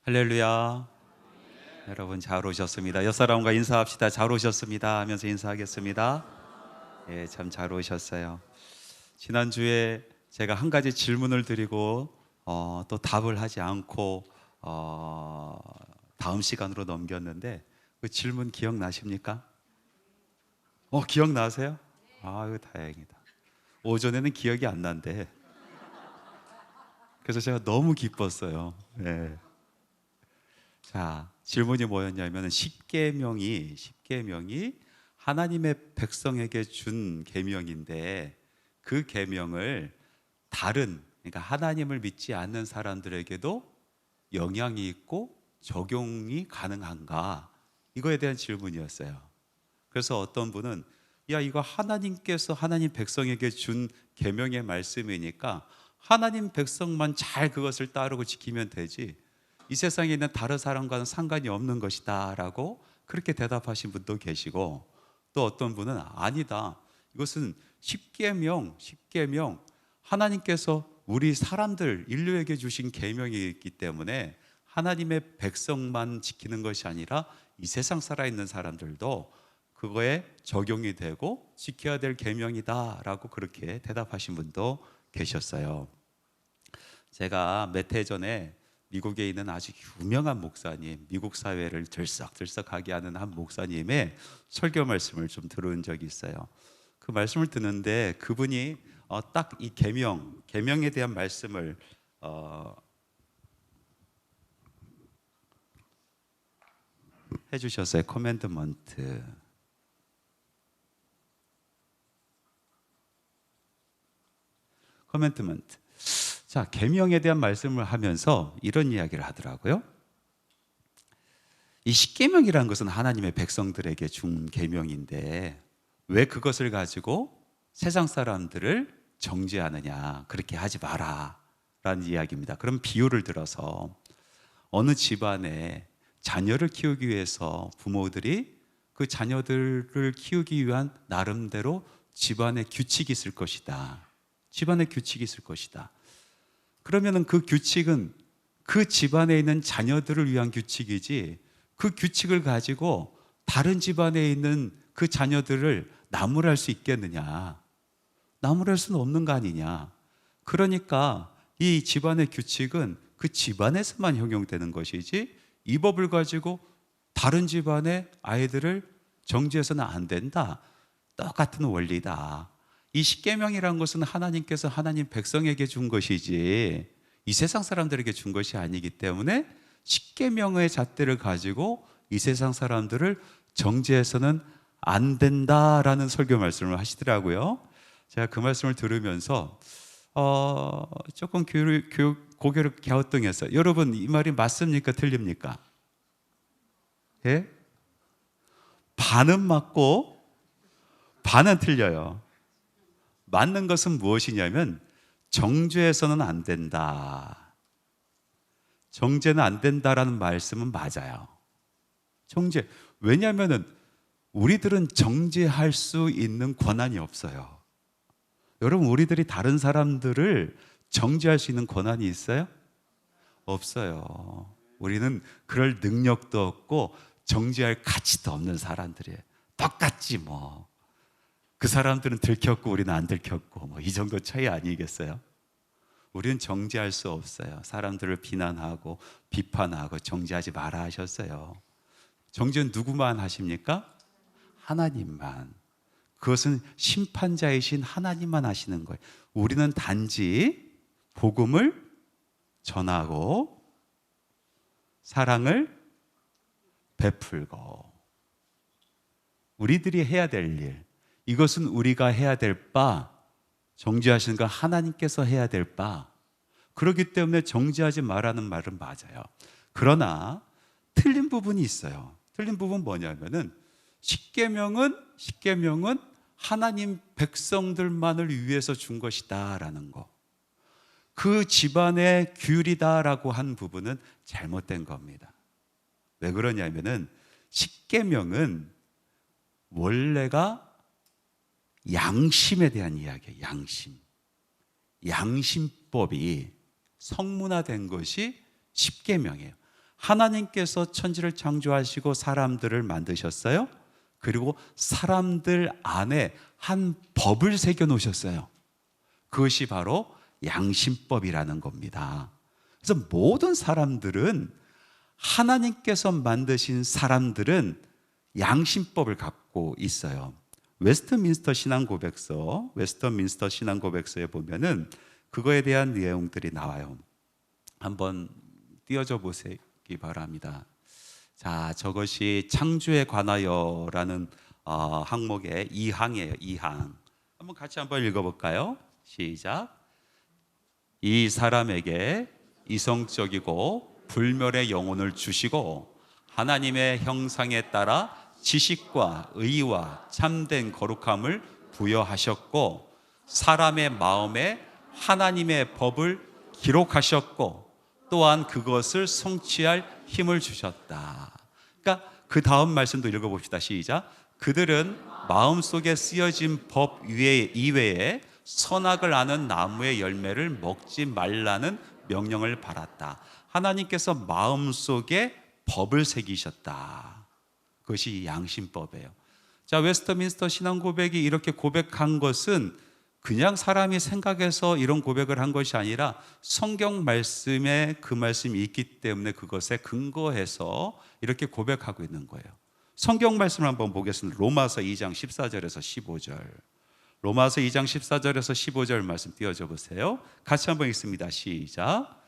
할렐루야. 여러분 잘 오셨습니다. 옆사람과 인사합시다. 잘 오셨습니다 하면서 인사하겠습니다. 예, 참 잘 오셨어요. 지난주에 제가 한 가지 질문을 드리고 또 답을 하지 않고 다음 시간으로 넘겼는데 그 질문 기억나십니까? 기억나세요? 아유, 다행이다. 오전에는 기억이 안 난대. 그래서 제가 너무 기뻤어요. 예. 자, 질문이 뭐였냐면 십계명이 하나님의 백성에게 준 계명인데 그 계명을 그러니까 하나님을 믿지 않는 사람들에게도 영향이 있고 적용이 가능한가? 이거에 대한 질문이었어요. 그래서 어떤 분은 야, 이거 하나님께서 하나님 백성에게 준 계명의 말씀이니까 하나님 백성만 잘 그것을 따르고 지키면 되지 이 세상에 있는 다른 사람과는 상관이 없는 것이다 라고 그렇게 대답하신 분도 계시고, 또 어떤 분은 아니다, 이것은 십계명 하나님께서 우리 사람들 인류에게 주신 계명이 있기 때문에 하나님의 백성만 지키는 것이 아니라 이 세상 살아있는 사람들도 그거에 적용이 되고 지켜야 될 계명이다 라고 그렇게 대답하신 분도 계셨어요. 제가 몇 해 전에 미국에 있는 아주 유명한 목사님, 미국 사회를 들썩들썩하게 하는 한 목사님의 설교 말씀을 좀 들은 적이 있어요. 그 말씀을 듣는데 그분이 딱 이 계명에 대한 말씀을 해주셨어요. 코맨드먼트. 자, 계명에 대한 말씀을 하면서 이런 이야기를 하더라고요. 이 십계명이라는 것은 하나님의 백성들에게 준 계명인데 왜 그것을 가지고 세상 사람들을 정죄하느냐, 그렇게 하지 마라 라는 이야기입니다. 그럼 비유를 들어서 어느 집안에 자녀를 키우기 위해서 부모들이 그 자녀들을 키우기 위한 나름대로 집안의 규칙이 있을 것이다. 그러면은 그 규칙은 그 집안에 있는 자녀들을 위한 규칙이지 그 규칙을 가지고 다른 집안에 있는 그 자녀들을 나무랄 수 있겠느냐? 나무랄 수는 없는 거 아니냐? 그러니까 이 집안의 규칙은 그 집안에서만 적용되는 것이지 이 법을 가지고 다른 집안의 아이들을 정죄해서는 안 된다. 똑같은 원리다. 이 십계명이라는 것은 하나님께서 하나님 백성에게 준 것이지 이 세상 사람들에게 준 것이 아니기 때문에 십계명의 잣대를 가지고 이 세상 사람들을 정죄해서는 안 된다라는 설교 말씀을 하시더라고요. 제가 그 말씀을 들으면서 조금 고개를 갸우뚱했어요. 여러분, 이 말이 맞습니까? 틀립니까? 예? 반은 맞고 반은 틀려요. 맞는 것은 무엇이냐면 정죄해서는 안 된다. 정죄는 안 된다라는 말씀은 맞아요. 정죄. 왜냐하면 우리들은 정죄할 수 있는 권한이 없어요. 여러분, 우리들이 다른 사람들을 정죄할 수 있는 권한이 있어요? 없어요. 우리는 그럴 능력도 없고 정죄할 가치도 없는 사람들이에요. 똑같지 뭐. 그 사람들은 들켰고 우리는 안 들켰고 뭐 이 정도 차이 아니겠어요? 우리는 정죄할 수 없어요. 사람들을 비난하고 비판하고 정죄하지 마라 하셨어요. 정죄는 누구만 하십니까? 하나님만. 그것은 심판자이신 하나님만 하시는 거예요. 우리는 단지 복음을 전하고 사랑을 베풀고 우리들이 해야 될 일, 이것은 우리가 해야 될 바, 정죄하시는 건 하나님께서 해야 될 바. 그렇기 때문에 정죄하지 말라는 말은 맞아요. 그러나 틀린 부분이 있어요. 틀린 부분은 뭐냐면은 십계명은 하나님 백성들만을 위해서 준 것이다라는 거. 그 집안의 규율이다라고 한 부분은 잘못된 겁니다. 왜 그러냐면은 십계명은 원래가 양심에 대한 이야기예요. 양심법이 성문화된 것이 십계명이에요. 하나님께서 천지를 창조하시고 사람들을 만드셨어요. 그리고 사람들 안에 한 법을 새겨 놓으셨어요. 그것이 바로 양심법이라는 겁니다. 그래서 모든 사람들은, 하나님께서 만드신 사람들은 양심법을 갖고 있어요. 웨스트민스터 신앙고백서에 보면은 그거에 대한 내용들이 나와요. 한번 띄워줘 보시기 바랍니다. 자, 저것이 창조에 관하여라는 항목의 2항이에요. 2항. 한번 같이 한번 읽어볼까요? 시작. 이 사람에게 이성적이고 불멸의 영혼을 주시고 하나님의 형상에 따라 지식과 의와 참된 거룩함을 부여하셨고 사람의 마음에 하나님의 법을 기록하셨고 또한 그것을 성취할 힘을 주셨다. 그러니까 그 다음 말씀도 읽어봅시다. 시작. 그들은 마음속에 쓰여진 법 이외에 선악을 아는 나무의 열매를 먹지 말라는 명령을 받았다. 하나님께서 마음속에 법을 새기셨다. 그것이 양심법이에요. 자, 웨스트민스터 신앙고백이 이렇게 고백한 것은 그냥 사람이 생각해서 이런 고백을 한 것이 아니라 성경 말씀에 그 말씀이 있기 때문에 그것에 근거해서 이렇게 고백하고 있는 거예요. 성경 말씀을 한번 보겠습니다. 로마서 2장 14절에서 15절. 로마서 2장 14절에서 15절 말씀 띄워줘 보세요. 같이 한번 읽습니다. 시작.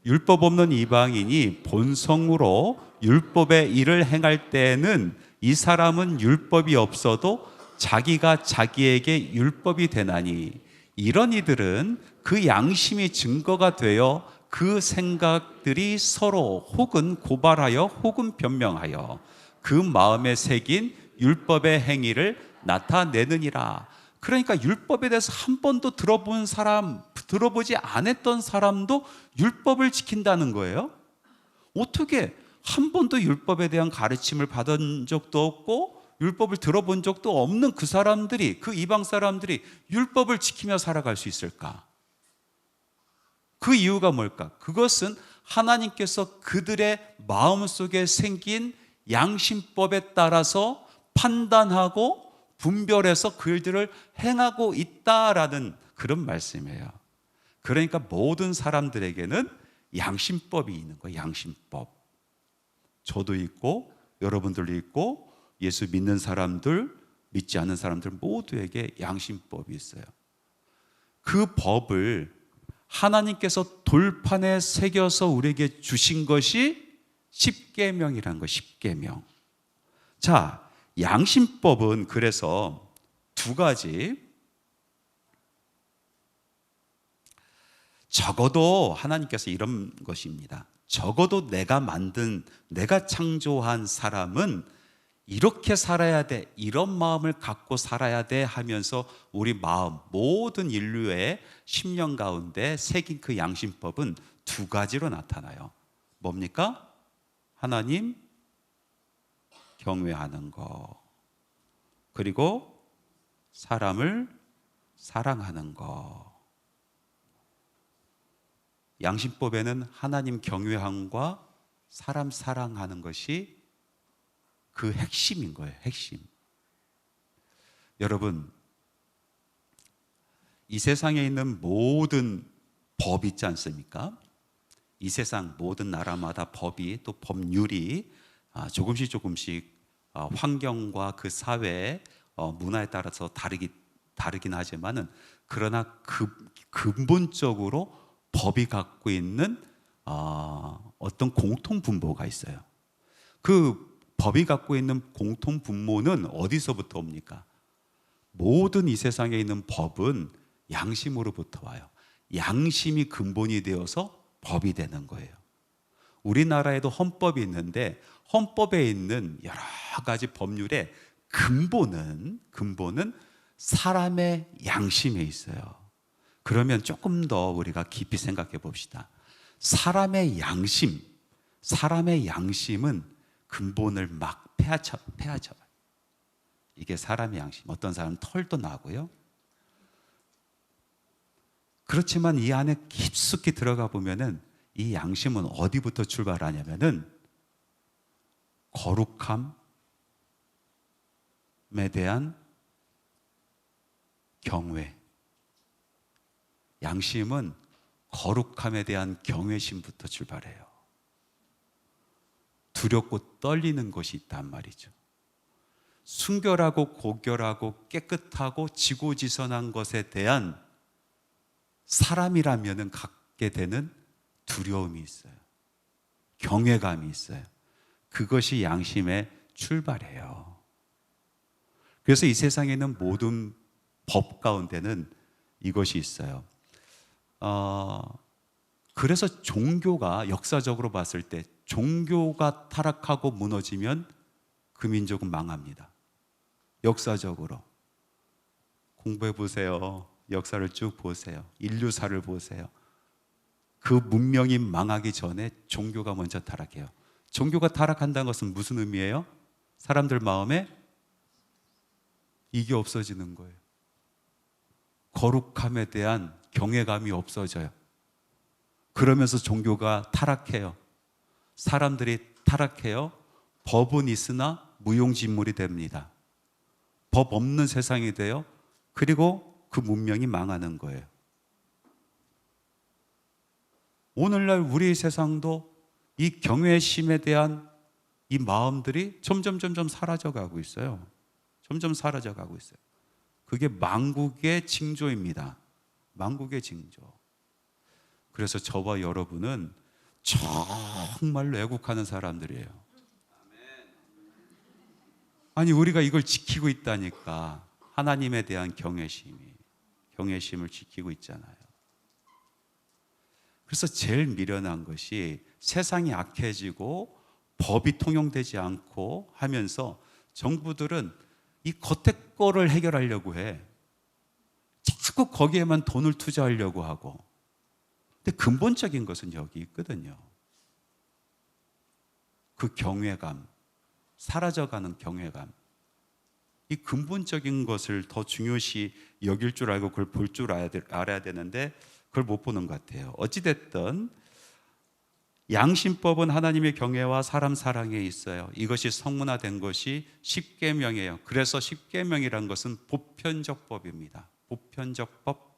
율법 없는 이방인이 본성으로 율법의 일을 행할 때에는 이 사람은 율법이 없어도 자기가 자기에게 율법이 되나니 이런 이들은 그 양심이 증거가 되어 그 생각들이 서로 혹은 고발하여 혹은 변명하여 그 마음에 새긴 율법의 행위를 나타내느니라. 그러니까 율법에 대해서 한 번도 들어본 사람, 들어보지 않았던 사람도 율법을 지킨다는 거예요. 어떻게 한 번도 율법에 대한 가르침을 받은 적도 없고 율법을 들어본 적도 없는 그 사람들이, 그 이방 사람들이 율법을 지키며 살아갈 수 있을까? 그 이유가 뭘까? 그것은 하나님께서 그들의 마음속에 생긴 양심법에 따라서 판단하고 분별해서 그들을 행하고 있다라는 그런 말씀이에요. 그러니까 모든 사람들에게는 양심법이 있는 거예요. 양심법. 저도 있고 여러분들도 있고 예수 믿는 사람들, 믿지 않는 사람들 모두에게 양심법이 있어요. 그 법을 하나님께서 돌판에 새겨서 우리에게 주신 것이 십계명이라는 거예요. 십계명. 자, 양심법은 그래서 두 가지, 적어도 하나님께서 이런 것입니다. 적어도 내가 창조한 사람은 이렇게 살아야 돼, 이런 마음을 갖고 살아야 돼 하면서 우리 마음, 모든 인류의 심령 가운데 새긴 그 양심법은 두 가지로 나타나요. 뭡니까? 하나님 경외하는 거, 그리고 사람을 사랑하는 거. 양심법에는 하나님 경외함과 사람 사랑하는 것이 그 핵심인 거예요. 핵심. 여러분, 이 세상에 있는 모든 법 있지 않습니까? 이 세상 모든 나라마다 법이, 또 법률이 조금씩 환경과 그 사회 문화에 따라서 다르긴 하지만은, 그러나 근본적으로 법이 갖고 있는 어떤 공통 분모가 있어요. 그 법이 갖고 있는 공통 분모는 어디서부터 옵니까? 모든 이 세상에 있는 법은 양심으로부터 와요. 양심이 근본이 되어서 법이 되는 거예요. 우리나라에도 헌법이 있는데 헌법에 있는 여러 가지 법률의 근본은 사람의 양심에 있어요. 그러면 조금 더 우리가 깊이 생각해 봅시다. 사람의 양심은 근본을 막 패하쳐. 이게 사람의 양심. 어떤 사람은 털도 나고요. 그렇지만 이 안에 깊숙이 들어가 보면은 이 양심은 어디부터 출발하냐면은 거룩함에 대한 경외. 양심은 거룩함에 대한 경외심부터 출발해요. 두렵고 떨리는 것이 있단 말이죠. 순결하고 고결하고 깨끗하고 지고지선한 것에 대한 사람이라면 갖게 되는 두려움이 있어요. 경외감이 있어요. 그것이 양심의 출발이에요. 그래서 이 세상에 있는 모든 법 가운데는 이것이 있어요. 그래서 종교가 역사적으로 봤을 때 종교가 타락하고 무너지면 그 민족은 망합니다. 역사적으로 공부해 보세요. 역사를 쭉 보세요. 인류사를 보세요. 그 문명이 망하기 전에 종교가 먼저 타락해요. 종교가 타락한다는 것은 무슨 의미예요? 사람들 마음에 이게 없어지는 거예요. 거룩함에 대한 경외감이 없어져요. 그러면서 종교가 타락해요. 사람들이 타락해요. 법은 있으나 무용지물이 됩니다. 법 없는 세상이 돼요. 그리고 그 문명이 망하는 거예요. 오늘날 우리 세상도 이 경외심에 대한 이 마음들이 점점 사라져가고 있어요. 점점 사라져가고 있어요. 그게 만국의 징조입니다. 만국의 징조. 그래서 저와 여러분은 정말로 애국하는 사람들이에요. 아니, 우리가 이걸 지키고 있다니까. 하나님에 대한 경외심을 지키고 있잖아요. 그래서 제일 미련한 것이 세상이 악해지고 법이 통용되지 않고 하면서 정부들은 이 겉에 거를 해결하려고 해. 자꾸 거기에만 돈을 투자하려고 하고. 근데 근본적인 것은 여기 있거든요. 그 경외감, 사라져가는 경외감. 이 근본적인 것을 더 중요시 여길 줄 알고 그걸 볼 줄 알아야 되는데 그걸 못 보는 것 같아요. 어찌됐든 양심법은 하나님의 경외와 사람 사랑에 있어요. 이것이 성문화된 것이 십계명이에요. 그래서 십계명이란 것은 보편적 법입니다. 보편적 법.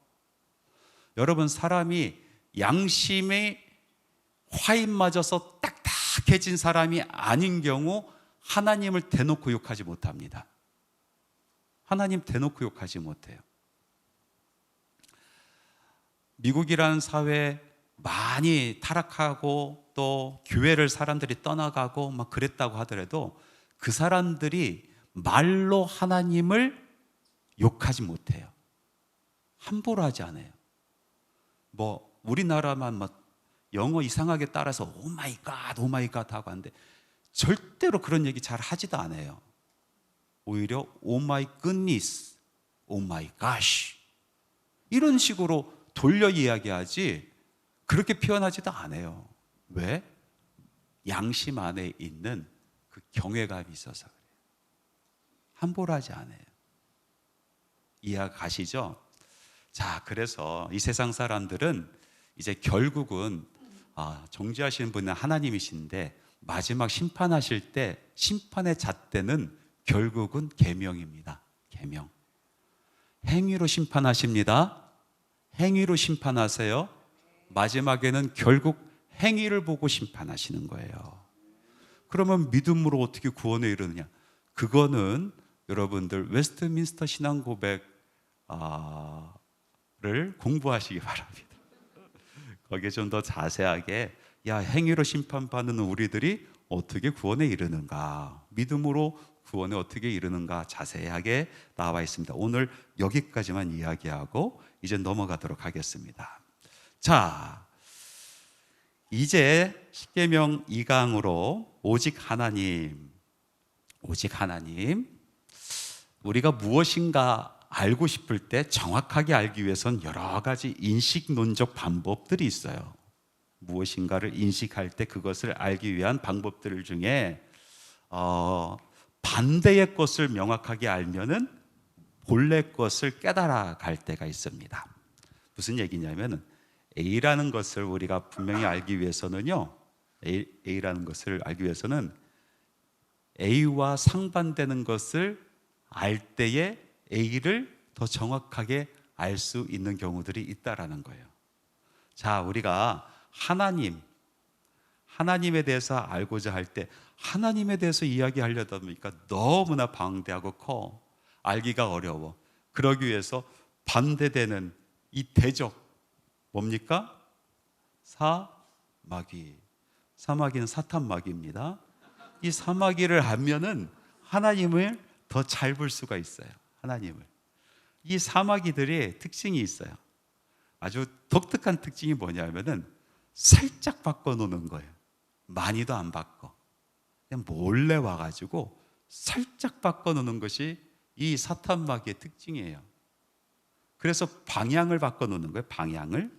여러분, 사람이 양심의 화인 맞아서 딱딱해진 사람이 아닌 경우 하나님을 대놓고 욕하지 못합니다. 하나님 대놓고 욕하지 못해요. 미국이라는 사회 많이 타락하고 또 교회를 사람들이 떠나가고 막 그랬다고 하더라도 그 사람들이 말로 하나님을 욕하지 못해요. 함부로 하지 않아요. 뭐 우리나라만 막 영어 이상하게 따라서 오 마이 갓 하고 하는데 절대로 그런 얘기 잘 하지도 않아요. 오히려 오 마이 굿니스, 오 마이 갓 이런 식으로 돌려 이야기하지 그렇게 표현하지도 않아요. 왜? 양심 안에 있는 그 경외감이 있어서 그래요. 함부로 하지 않아요. 이해 가시죠? 자, 그래서 이 세상 사람들은 이제 결국은 정죄하시는 분은 하나님이신데 마지막 심판하실 때 심판의 잣대는 결국은 계명입니다. 계명. 행위로 심판하십니다. 행위로 심판하세요. 마지막에는 결국 행위를 보고 심판하시는 거예요. 그러면 믿음으로 어떻게 구원에 이르느냐? 그거는 여러분들 웨스트민스터 신앙 고백을 공부하시기 바랍니다. 거기에 좀 더 자세하게 행위로 심판받는 우리들이 어떻게 구원에 이르는가, 믿음으로 구원에 어떻게 이르는가 자세하게 나와 있습니다. 오늘 여기까지만 이야기하고 이제 넘어가도록 하겠습니다. 자, 이제 십계명 2강으로 오직 하나님, 우리가 무엇인가 알고 싶을 때 정확하게 알기 위해서는 여러 가지 인식론적 방법들이 있어요. 무엇인가를 인식할 때 그것을 알기 위한 방법들 중에 반대의 것을 명확하게 알면은 본래 것을 깨달아 갈 때가 있습니다. 무슨 얘기냐면은 A라는 것을 우리가 분명히 알기 위해서는요, A라는 것을 알기 위해서는 A와 상반되는 것을 알 때에 A를 더 정확하게 알 수 있는 경우들이 있다라는 거예요. 자, 우리가 하나님에 대해서 알고자 할 때 하나님에 대해서 이야기하려다 보니까 너무나 방대하고 커. 알기가 어려워. 그러기 위해서 반대되는 이 대적 뭡니까? 사마귀는 사탄 마귀입니다. 이 사마귀를 알면은 하나님을 더 잘 볼 수가 있어요. 하나님을. 이 사마귀들의 특징이 있어요. 아주 독특한 특징이 뭐냐면은 살짝 바꿔놓는 거예요. 많이도 안 바꿔. 그냥 몰래 와가지고 살짝 바꿔놓는 것이 이 사탄 마귀의 특징이에요. 그래서 방향을 바꿔놓는 거예요. 방향을.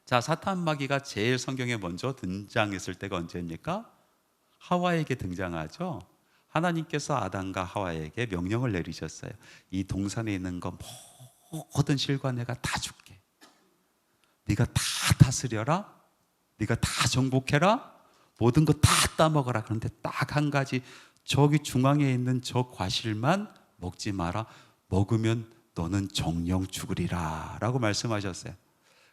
자, 사탄 마귀가 제일 성경에 먼저 등장했을 때가 언제입니까? 하와에게 등장하죠. 하나님께서 아담과 하와에게 명령을 내리셨어요. 이 동산에 있는 거 모든 실과 내가 다 줄게. 네가 다 다스려라. 네가 다 정복해라. 모든 거 다 따먹어라. 그런데 딱 한 가지, 저기 중앙에 있는 저 과실만 먹지 마라. 먹으면 너는 정령 죽으리라 라고 말씀하셨어요.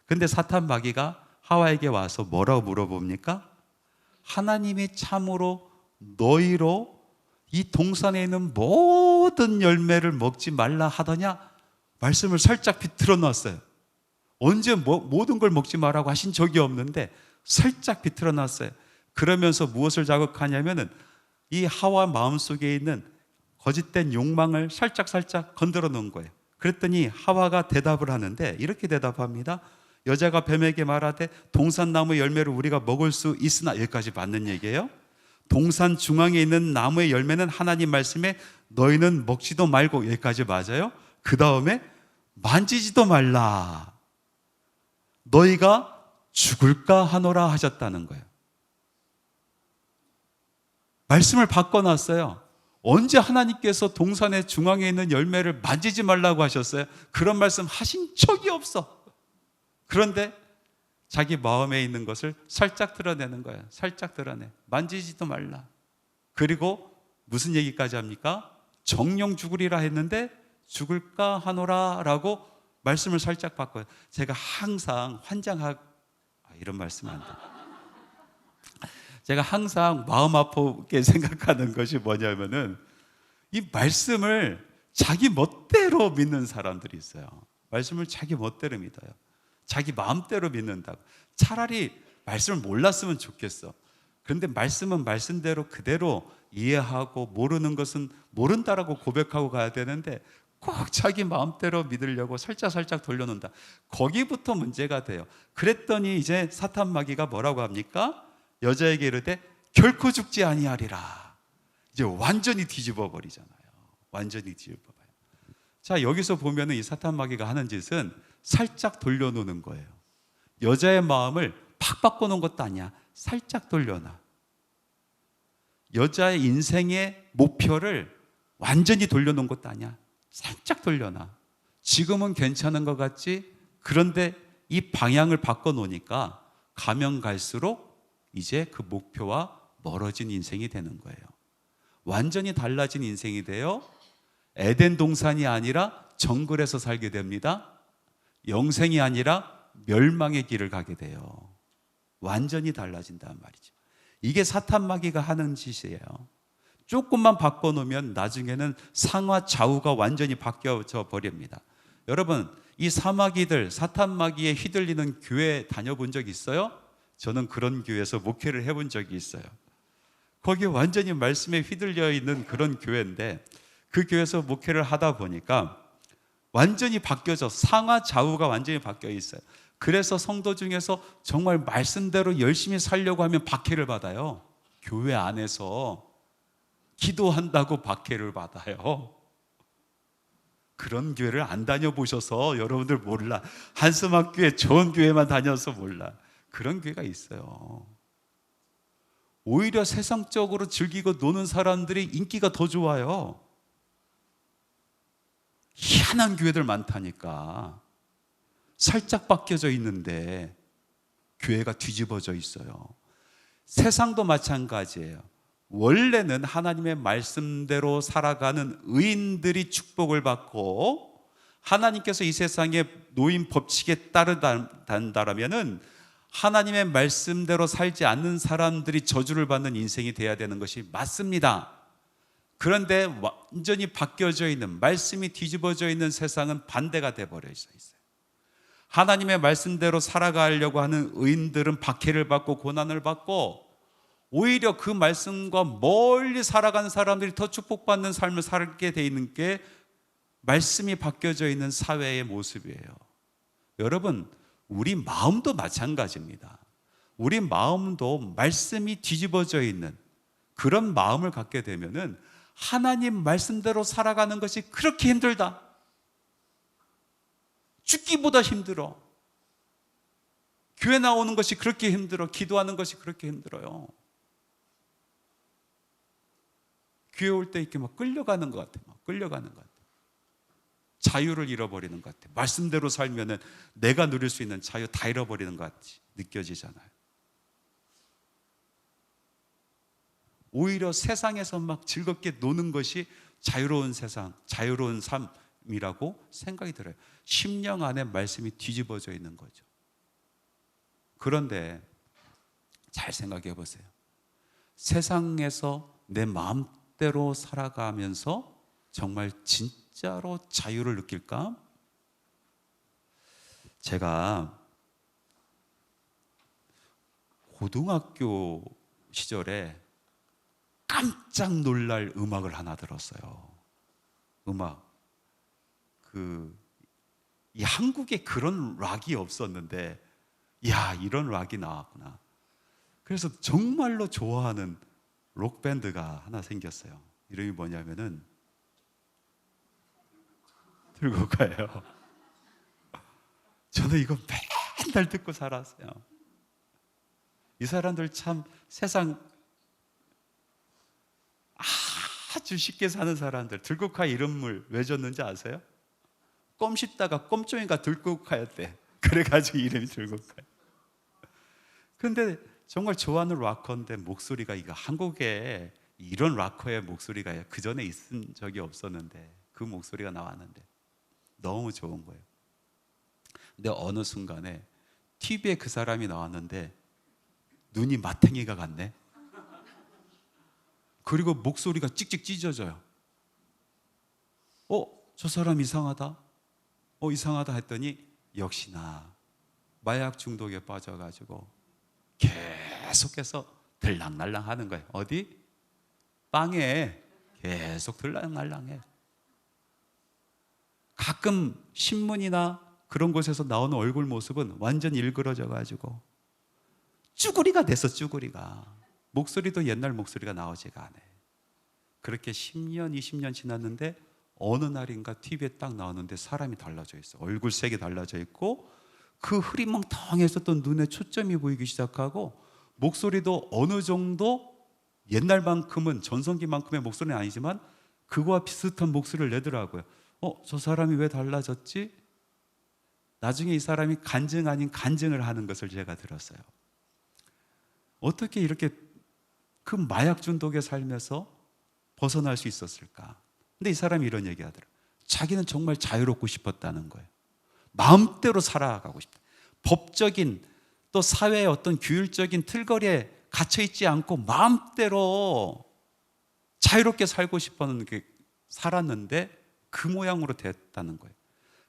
근데 사탄 마귀가 하와에게 와서 뭐라고 물어봅니까? 하나님이 참으로 너희로 이 동산에 있는 모든 열매를 먹지 말라 하더냐? 말씀을 살짝 비틀어 놨어요. 언제 모든 걸 먹지 말라고 하신 적이 없는데 살짝 비틀어 놨어요. 그러면서 무엇을 자극하냐면은 이 하와 마음속에 있는 거짓된 욕망을 살짝 건드려 놓은 거예요. 그랬더니 하와가 대답을 하는데 이렇게 대답합니다. 여자가 뱀에게 말하되 동산나무 열매를 우리가 먹을 수 있으나, 여기까지 맞는 얘기예요. 동산 중앙에 있는 나무의 열매는 하나님 말씀에 너희는 먹지도 말고, 여기까지 맞아요. 그 다음에 만지지도 말라. 너희가 죽을까 하노라 하셨다는 거예요. 말씀을 바꿔놨어요. 언제 하나님께서 동산의 중앙에 있는 열매를 만지지 말라고 하셨어요? 그런 말씀 하신 적이 없어. 그런데 자기 마음에 있는 것을 살짝 드러내는 거예요. 살짝 드러내. 만지지도 말라. 그리고 무슨 얘기까지 합니까? 정령 죽으리라 했는데 죽을까 하노라 라고 말씀을 살짝 바꿔요. 제가 항상 이런 말씀 안 돼. 제가 항상 마음 아프게 생각하는 것이 뭐냐면은 이 말씀을 자기 멋대로 믿는 사람들이 있어요. 말씀을 자기 멋대로 믿어요. 자기 마음대로 믿는다고. 차라리 말씀을 몰랐으면 좋겠어. 그런데 말씀은 말씀대로 그대로 이해하고, 모르는 것은 모른다라고 고백하고 가야 되는데 꼭 자기 마음대로 믿으려고 살짝 돌려놓는다. 거기부터 문제가 돼요. 그랬더니 이제 사탄 마귀가 뭐라고 합니까? 여자에게 이르되 결코 죽지 아니하리라. 이제 완전히 뒤집어 버리잖아요. 완전히 뒤집어 봐요. 자, 여기서 보면은 이 사탄 마귀가 하는 짓은 살짝 돌려놓는 거예요. 여자의 마음을 팍 바꿔놓은 것도 아니야. 살짝 돌려놔. 여자의 인생의 목표를 완전히 돌려놓은 것도 아니야. 살짝 돌려놔. 지금은 괜찮은 것 같지? 그런데 이 방향을 바꿔놓으니까 가면 갈수록 이제 그 목표와 멀어진 인생이 되는 거예요. 완전히 달라진 인생이 돼요. 에덴 동산이 아니라 정글에서 살게 됩니다. 영생이 아니라 멸망의 길을 가게 돼요. 완전히 달라진단 말이죠. 이게 사탄 마귀가 하는 짓이에요. 조금만 바꿔놓으면 나중에는 상하 좌우가 완전히 바뀌어져 버립니다. 여러분, 이 사마귀들, 사탄 마귀에 휘둘리는 교회 다녀본 적 있어요? 저는 그런 교회에서 목회를 해본 적이 있어요. 거기에 완전히 말씀에 휘둘려 있는 그런 교회인데, 그 교회에서 목회를 하다 보니까 완전히 바뀌어져, 상하 좌우가 완전히 바뀌어 있어요. 그래서 성도 중에서 정말 말씀대로 열심히 살려고 하면 박해를 받아요. 교회 안에서 기도한다고 박해를 받아요. 그런 교회를 안 다녀보셔서 여러분들 몰라. 한스막교회 좋은 교회만 다녀서 몰라. 그런 교회가 있어요. 오히려 세상적으로 즐기고 노는 사람들이 인기가 더 좋아요. 희한한 교회들 많다니까. 살짝 바뀌어져 있는데 교회가 뒤집어져 있어요. 세상도 마찬가지예요. 원래는 하나님의 말씀대로 살아가는 의인들이 축복을 받고, 하나님께서 이 세상에 놓인 법칙에 따른다라면은 하나님의 말씀대로 살지 않는 사람들이 저주를 받는 인생이 돼야 되는 것이 맞습니다. 그런데 완전히 바뀌어져 있는, 말씀이 뒤집어져 있는 세상은 반대가 돼버려 있어요. 하나님의 말씀대로 살아가려고 하는 의인들은 박해를 받고 고난을 받고, 오히려 그 말씀과 멀리 살아가는 사람들이 더 축복받는 삶을 살게 돼 있는 게 말씀이 바뀌어져 있는 사회의 모습이에요. 여러분, 우리 마음도 마찬가지입니다. 우리 마음도 말씀이 뒤집어져 있는 그런 마음을 갖게 되면은 하나님 말씀대로 살아가는 것이 그렇게 힘들다, 죽기보다 힘들어, 교회 나오는 것이 그렇게 힘들어, 기도하는 것이 그렇게 힘들어요. 교회 올 때 이렇게 막 끌려가는 것 같아. 막 끌려가는 것 같아. 자유를 잃어버리는 것 같아. 말씀대로 살면은 내가 누릴 수 있는 자유 다 잃어버리는 것 같이 느껴지잖아요. 오히려 세상에서 막 즐겁게 노는 것이 자유로운 세상, 자유로운 삶이라고 생각이 들어요. 심령 안에 말씀이 뒤집어져 있는 거죠. 그런데 잘 생각해 보세요. 세상에서 내 마음대로 살아가면서 정말 진짜로 자유를 느낄까? 제가 고등학교 시절에 깜짝 놀랄 음악을 하나 들었어요. 음악. 이 한국에 그런 락이 없었는데, 야, 이런 락이 나왔구나. 그래서 정말로 좋아하는 록밴드가 하나 생겼어요. 이름이 뭐냐면은 들고 가요. 저는 이거 맨날 듣고 살았어요. 이 사람들 참 세상 아주 쉽게 사는 사람들. 들국화 이름을 왜 줬는지 아세요? 껌 씹다가 껌종이가 들국화였대. 그래가지고 이름이 들국화. 근데 정말 좋아하는 락커인데 목소리가, 이거 한국에 이런 락커의 목소리가 그 전에 있은 적이 없었는데 그 목소리가 나왔는데 너무 좋은 거예요. 근데 어느 순간에 TV에 그 사람이 나왔는데 눈이 마탱이가 같네. 그리고 목소리가 찍찍 찢어져요. 저 사람 이상하다. 이상하다 했더니 역시나 마약 중독에 빠져가지고 계속해서 들락날락 하는 거예요. 어디? 빵에 계속 들락날락해. 가끔 신문이나 그런 곳에서 나오는 얼굴 모습은 완전 일그러져가지고 쭈구리가 됐어. 쭈구리가. 목소리도 옛날 목소리가 나오지가 않아요. 그렇게 10년, 20년 지났는데 어느 날인가 TV에 딱 나오는데 사람이 달라져 있어. 얼굴 색이 달라져 있고 그 흐리멍텅했었던 눈에 초점이 보이기 시작하고 목소리도 어느 정도 옛날만큼은, 전성기만큼의 목소리는 아니지만 그거와 비슷한 목소리를 내더라고요. 저 사람이 왜 달라졌지? 나중에 이 사람이 간증 아닌 간증을 하는 것을 제가 들었어요. 어떻게 이렇게 그 마약 중독에 살면서 벗어날 수 있었을까? 근데 이 사람이 이런 얘기 하더라고요. 자기는 정말 자유롭고 싶었다는 거예요. 마음대로 살아가고 싶다. 법적인 또 사회의 어떤 규율적인 틀거리에 갇혀있지 않고 마음대로 자유롭게 살고 싶어하는 게 살았는데 그 모양으로 됐다는 거예요.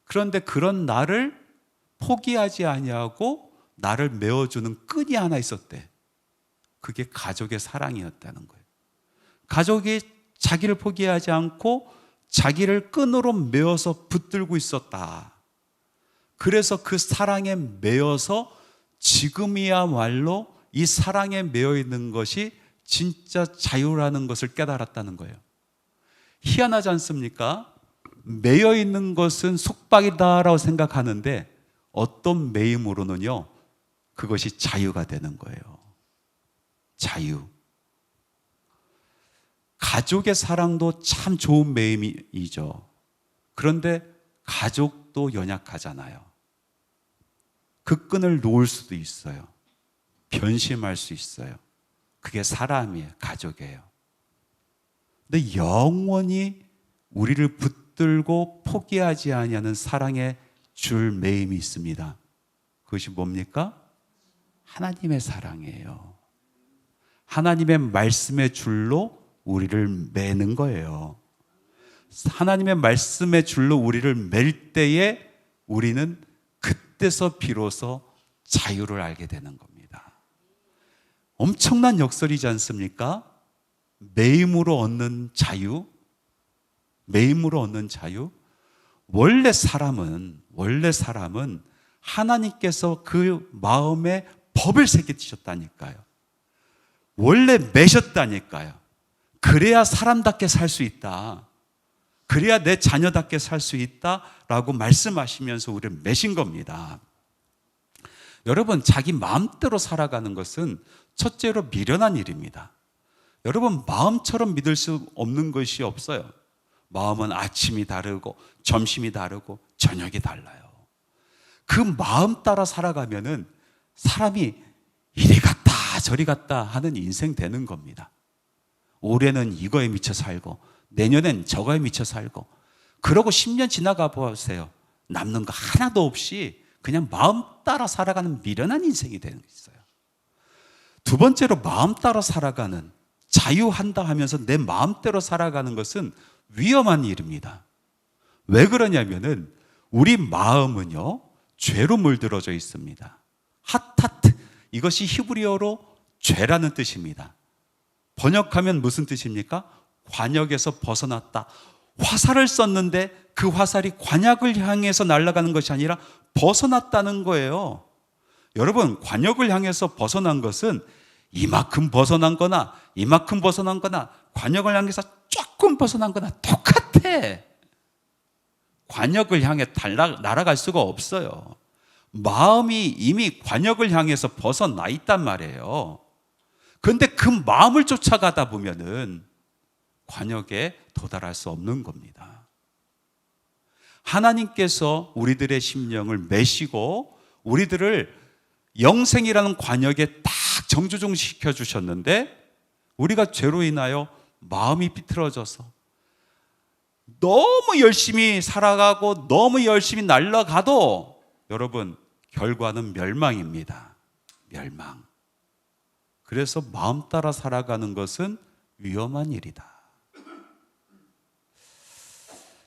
그런데 그런 나를 포기하지 아니하고 나를 메워주는 끈이 하나 있었대. 그게 가족의 사랑이었다는 거예요. 가족이 자기를 포기하지 않고 자기를 끈으로 메어서 붙들고 있었다. 그래서 그 사랑에 메어서 지금이야말로 이 사랑에 메어 있는 것이 진짜 자유라는 것을 깨달았다는 거예요. 희한하지 않습니까? 매여 있는 것은 속박이다라고 생각하는데 어떤 매임으로는요, 그것이 자유가 되는 거예요. 자유. 가족의 사랑도 참 좋은 매임이죠. 그런데 가족도 연약하잖아요. 그 끈을 놓을 수도 있어요. 변심할 수 있어요. 그게 사람이에요. 가족이에요. 근데 영원히 우리를 붙들고 포기하지 아니하는 사랑의 줄 매임이 있습니다. 그것이 뭡니까? 하나님의 사랑이에요. 하나님의 말씀의 줄로 우리를 매는 거예요. 하나님의 말씀의 줄로 우리를 맬 때에 우리는 그때서 비로소 자유를 알게 되는 겁니다. 엄청난 역설이지 않습니까? 매임으로 얻는 자유, 매임으로 얻는 자유. 원래 사람은 하나님께서 그 마음에 법을 새기셨다니까요. 원래 매셨다니까요. 그래야 사람답게 살 수 있다. 그래야 내 자녀답게 살 수 있다라고 말씀하시면서 우리를 매신 겁니다. 여러분, 자기 마음대로 살아가는 것은 첫째로 미련한 일입니다. 여러분, 마음처럼 믿을 수 없는 것이 없어요. 마음은 아침이 다르고 점심이 다르고 저녁이 달라요. 그 마음 따라 살아가면은 사람이 이리 갔다 저리 갔다 하는 인생 되는 겁니다. 올해는 이거에 미쳐 살고 내년엔 저거에 미쳐 살고, 그러고 10년 지나가 보세요. 남는 거 하나도 없이 그냥 마음 따라 살아가는 미련한 인생이 되는 게 있어요. 두 번째로 마음 따라 살아가는, 자유한다 하면서 내 마음대로 살아가는 것은 위험한 일입니다. 왜 그러냐면은 우리 마음은요, 죄로 물들어져 있습니다. 하타트, 이것이 히브리어로 죄라는 뜻입니다. 번역하면 무슨 뜻입니까? 관역에서 벗어났다. 화살을 쐈는데 그 화살이 관역을 향해서 날아가는 것이 아니라 벗어났다는 거예요. 여러분, 관역을 향해서 벗어난 것은 이만큼 벗어난 거나 이만큼 벗어난 거나 관역을 향해서 조금 벗어난 거나 똑같아. 관역을 향해 날아갈 수가 없어요. 마음이 이미 관역을 향해서 벗어나 있단 말이에요. 그런데 그 마음을 쫓아가다 보면은 관역에 도달할 수 없는 겁니다. 하나님께서 우리들의 심령을 매시고 우리들을 영생이라는 관역에 딱 정주중시켜 주셨는데, 우리가 죄로 인하여 마음이 삐뚤어져서 너무 열심히 살아가고 너무 열심히 날아가도 여러분, 결과는 멸망입니다. 멸망. 그래서 마음 따라 살아가는 것은 위험한 일이다.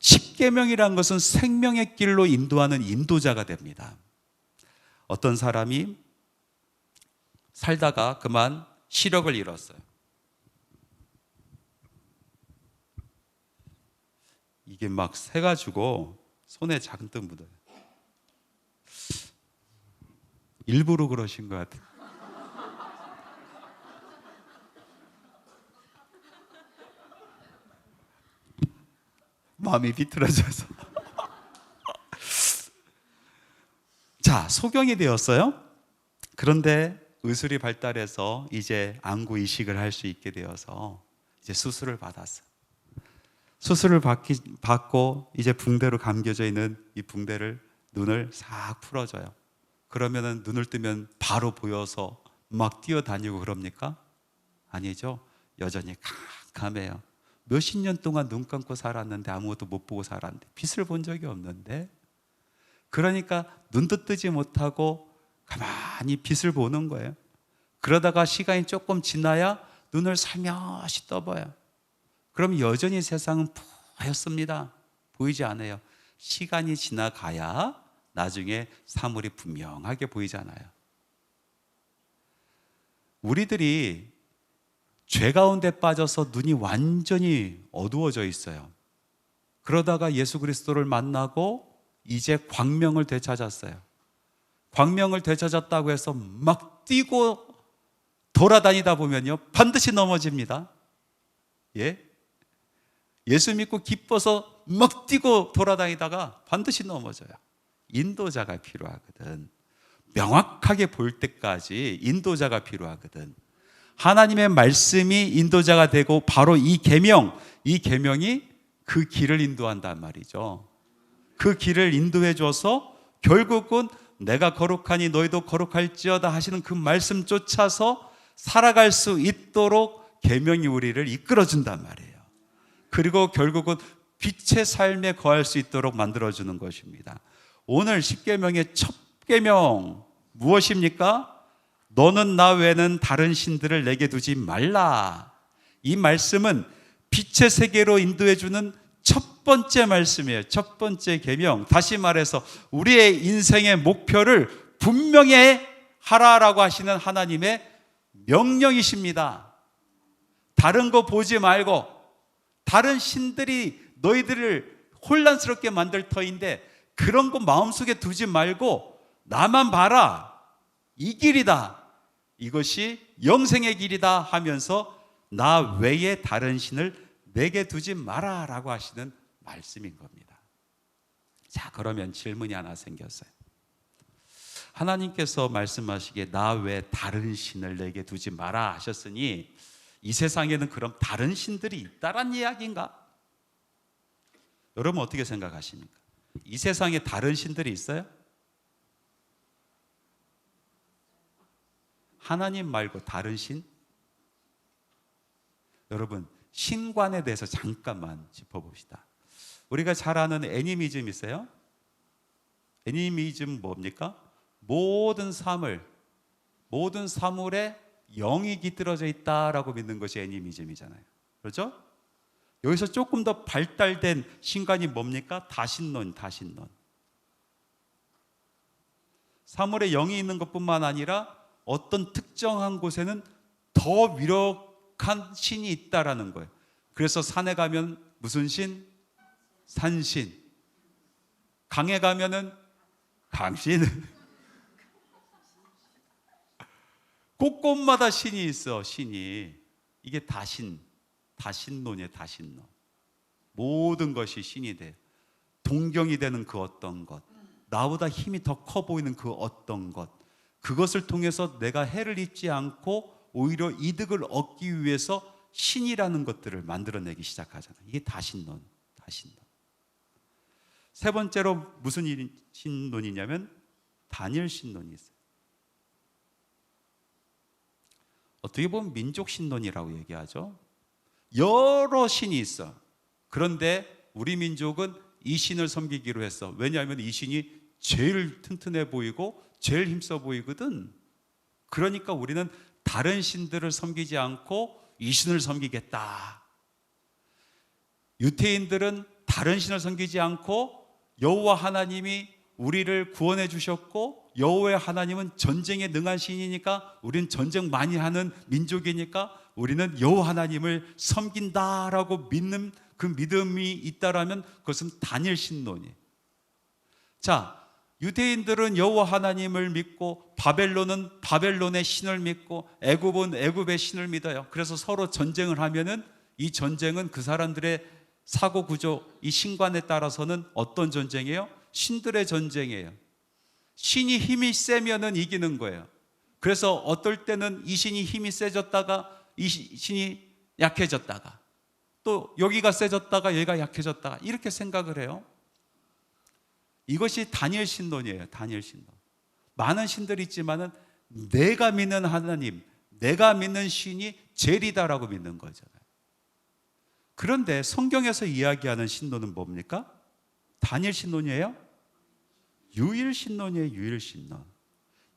십계명이라는 것은 생명의 길로 인도하는 인도자가 됩니다. 어떤 사람이 살다가 그만 시력을 잃었어요. 이게 막 새가지고 손에 잔뜩 묻어요. 일부러 그러신 것 같아요. 마음이 비틀어져서. 자, 소경이 되었어요. 그런데 의술이 발달해서 이제 안구 이식을 할 수 있게 되어서 이제 수술을 받았어요. 수술을 받고 이제 붕대로 감겨져 있는 이 붕대를, 눈을 싹 풀어줘요. 그러면은 눈을 뜨면 바로 보여서 막 뛰어다니고 그럽니까? 아니죠. 여전히 캄캄해요. 몇십 년 동안 눈 감고 살았는데 아무것도 못 보고 살았는데, 빛을 본 적이 없는데, 그러니까 눈도 뜨지 못하고 가만히 빛을 보는 거예요. 그러다가 시간이 조금 지나야 눈을 살며시 떠봐요. 그럼 여전히 세상은 하얗습니다. 보이지 않아요. 시간이 지나가야 나중에 사물이 분명하게 보이잖아요. 우리들이 죄 가운데 빠져서 눈이 완전히 어두워져 있어요. 그러다가 예수 그리스도를 만나고 이제 광명을 되찾았어요. 광명을 되찾았다고 해서 막 뛰고 돌아다니다 보면요, 반드시 넘어집니다. 예? 예수 믿고 기뻐서 막 뛰고 돌아다니다가 반드시 넘어져요. 인도자가 필요하거든. 명확하게 볼 때까지 인도자가 필요하거든. 하나님의 말씀이 인도자가 되고 바로 이 계명이 그 길을 인도한단 말이죠. 그 길을 인도해 줘서 결국은 내가 거룩하니 너희도 거룩할지어다 하시는 그 말씀 쫓아서 살아갈 수 있도록 계명이 우리를 이끌어 준단 말이에요. 그리고 결국은 빛의 삶에 거할 수 있도록 만들어주는 것입니다. 오늘 십계명의 첫 계명 무엇입니까? 너는 나 외에는 다른 신들을 내게 두지 말라. 이 말씀은 빛의 세계로 인도해주는 첫 번째 말씀이에요. 첫 번째 계명. 다시 말해서 우리의 인생의 목표를 분명히 하라라고 하시는 하나님의 명령이십니다. 다른 거 보지 말고, 다른 신들이 너희들을 혼란스럽게 만들 터인데 그런 거 마음속에 두지 말고 나만 봐라. 이 길이다. 이것이 영생의 길이다 하면서 나 외에 다른 신을 내게 두지 마라 라고 하시는 말씀인 겁니다. 자, 그러면 질문이 하나 생겼어요. 하나님께서 말씀하시기에 나 외에 다른 신을 내게 두지 마라 하셨으니 이 세상에는 그럼 다른 신들이 있다란 이야기인가? 여러분 어떻게 생각하십니까? 이 세상에 다른 신들이 있어요? 하나님 말고 다른 신? 여러분, 신관에 대해서 잠깐만 짚어봅시다. 우리가 잘 아는 애니미즘 있어요? 애니미즘 뭡니까? 모든 사물에 영이 깃들어져 있다라고 믿는 것이 애니미즘이잖아요. 그렇죠? 여기서 조금 더 발달된 신관이 뭡니까? 다신론. 사물에 영이 있는 것뿐만 아니라 어떤 특정한 곳에는 더 위력한 신이 있다라는 거예요. 그래서 산에 가면 무슨 신? 산신. 강에 가면은 강신. 곳곳마다 신이 있어. 신이. 이게 다신론이에요. 다신론. 모든 것이 신이 돼. 동경이 되는 그 어떤 것, 나보다 힘이 더 커 보이는 그 어떤 것, 그것을 통해서 내가 해를 입지 않고 오히려 이득을 얻기 위해서 신이라는 것들을 만들어내기 시작하잖아요. 이게 다신론. 세 번째로 무슨 신론이냐면 다니엘 신론이 있어요. 어떻게 보면 민족 신론이라고 얘기하죠. 여러 신이 있어. 그런데 우리 민족은 이 신을 섬기기로 했어. 왜냐하면 이 신이 제일 튼튼해 보이고 제일 힘써 보이거든. 그러니까 우리는 다른 신들을 섬기지 않고 이 신을 섬기겠다. 유태인들은 다른 신을 섬기지 않고 여호와 하나님이 우리를 구원해 주셨고 여호와 하나님은 전쟁에 능한 신이니까 우리는 전쟁 많이 하는 민족이니까 우리는 여호와 하나님을 섬긴다라고 믿는 그 믿음이 있다라면 그것은 다니엘 신론이에요. 자, 유대인들은 여호와 하나님을 믿고 바벨론은 바벨론의 신을 믿고 애굽은 애굽의 신을 믿어요. 그래서 서로 전쟁을 하면은 이 전쟁은 그 사람들의 사고 구조, 이 신관에 따라서는 어떤 전쟁이에요? 신들의 전쟁이에요. 신이 힘이 세면은 이기는 거예요. 그래서 어떨 때는 이 신이 힘이 세졌다가 이 신이 약해졌다가 또 여기가 세졌다가 여기가 약해졌다가 이렇게 생각을 해요. 이것이 다니엘 신론이에요. 다니엘 신론. 많은 신들이 있지만은 내가 믿는 하나님, 내가 믿는 신이 제일이다라고 믿는 거잖아요. 그런데 성경에서 이야기하는 신론은 뭡니까? 다니엘 신론이에요? 유일 신론이에요. 유일 신론.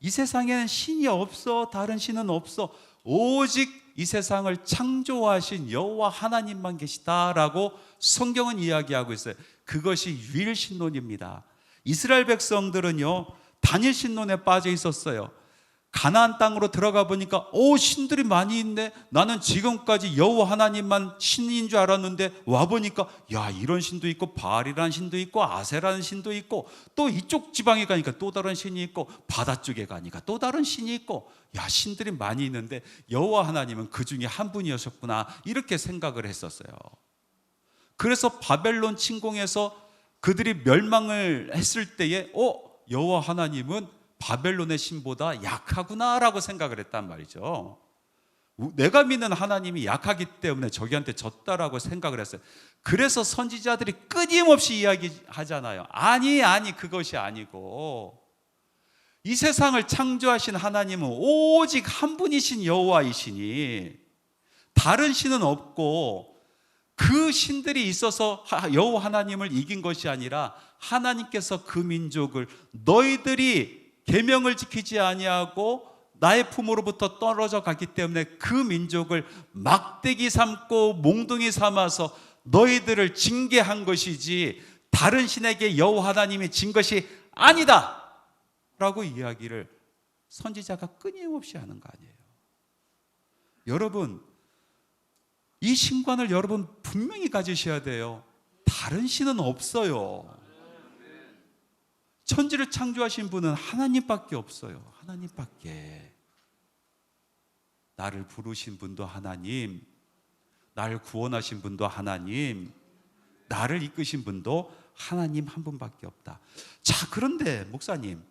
이 세상에는 신이 없어. 다른 신은 없어. 오직 이 세상을 창조하신 여호와 하나님만 계시다라고 성경은 이야기하고 있어요. 그것이 유일 신론입니다. 이스라엘 백성들은요, 다니엘 신론에 빠져 있었어요. 가나안 땅으로 들어가 보니까 신들이 많이 있네. 나는 지금까지 여호와 하나님만 신인 줄 알았는데 와 보니까 야, 이런 신도 있고 바알이라는 신도 있고 아세라는 신도 있고 또 이쪽 지방에 가니까 또 다른 신이 있고 바다 쪽에 가니까 또 다른 신이 있고 야, 신들이 많이 있는데 여호와 하나님은 그 중에 한 분이었구나 이렇게 생각을 했었어요. 그래서 바벨론 침공해서 그들이 멸망을 했을 때에 여호와 하나님은 바벨론의 신보다 약하구나라고 생각을 했단 말이죠. 내가 믿는 하나님이 약하기 때문에 저기한테 졌다라고 생각을 했어요. 그래서 선지자들이 끊임없이 이야기하잖아요. 아니 그것이 아니고 이 세상을 창조하신 하나님은 오직 한 분이신 여호와이시니 다른 신은 없고 그 신들이 있어서 여호와 하나님을 이긴 것이 아니라 하나님께서 그 민족을 너희들이 계명을 지키지 아니하고 나의 품으로부터 떨어져 갔기 때문에 그 민족을 막대기 삼고 몽둥이 삼아서 너희들을 징계한 것이지 다른 신에게 여호와 하나님이 진 것이 아니다 라고 이야기를 선지자가 끊임없이 하는 거 아니에요. 여러분, 이 신관을 여러분 분명히 가지셔야 돼요. 다른 신은 없어요. 천지를 창조하신 분은 하나님밖에 없어요. 하나님밖에. 나를 부르신 분도 하나님, 나를 구원하신 분도 하나님, 나를 이끄신 분도 하나님 한 분밖에 없다. 자, 그런데 목사님,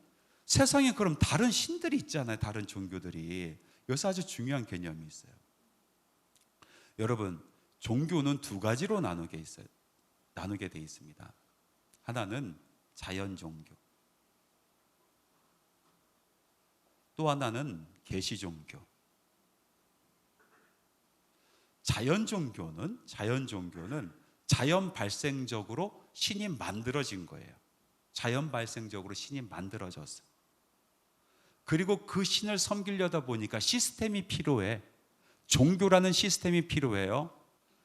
세상에 그럼 다른 신들이 있잖아요. 다른 종교들이. 여기서 아주 중요한 개념이 있어요. 여러분, 종교는 두 가지로 나누게 돼 있습니다. 하나는 자연 종교, 또 하나는 계시 종교. 자연 종교는 자연 발생적으로 신이 만들어진 거예요. 자연 발생적으로 신이 만들어졌어요. 그리고 그 신을 섬기려다 보니까 시스템이 필요해. 종교라는 시스템이 필요해요.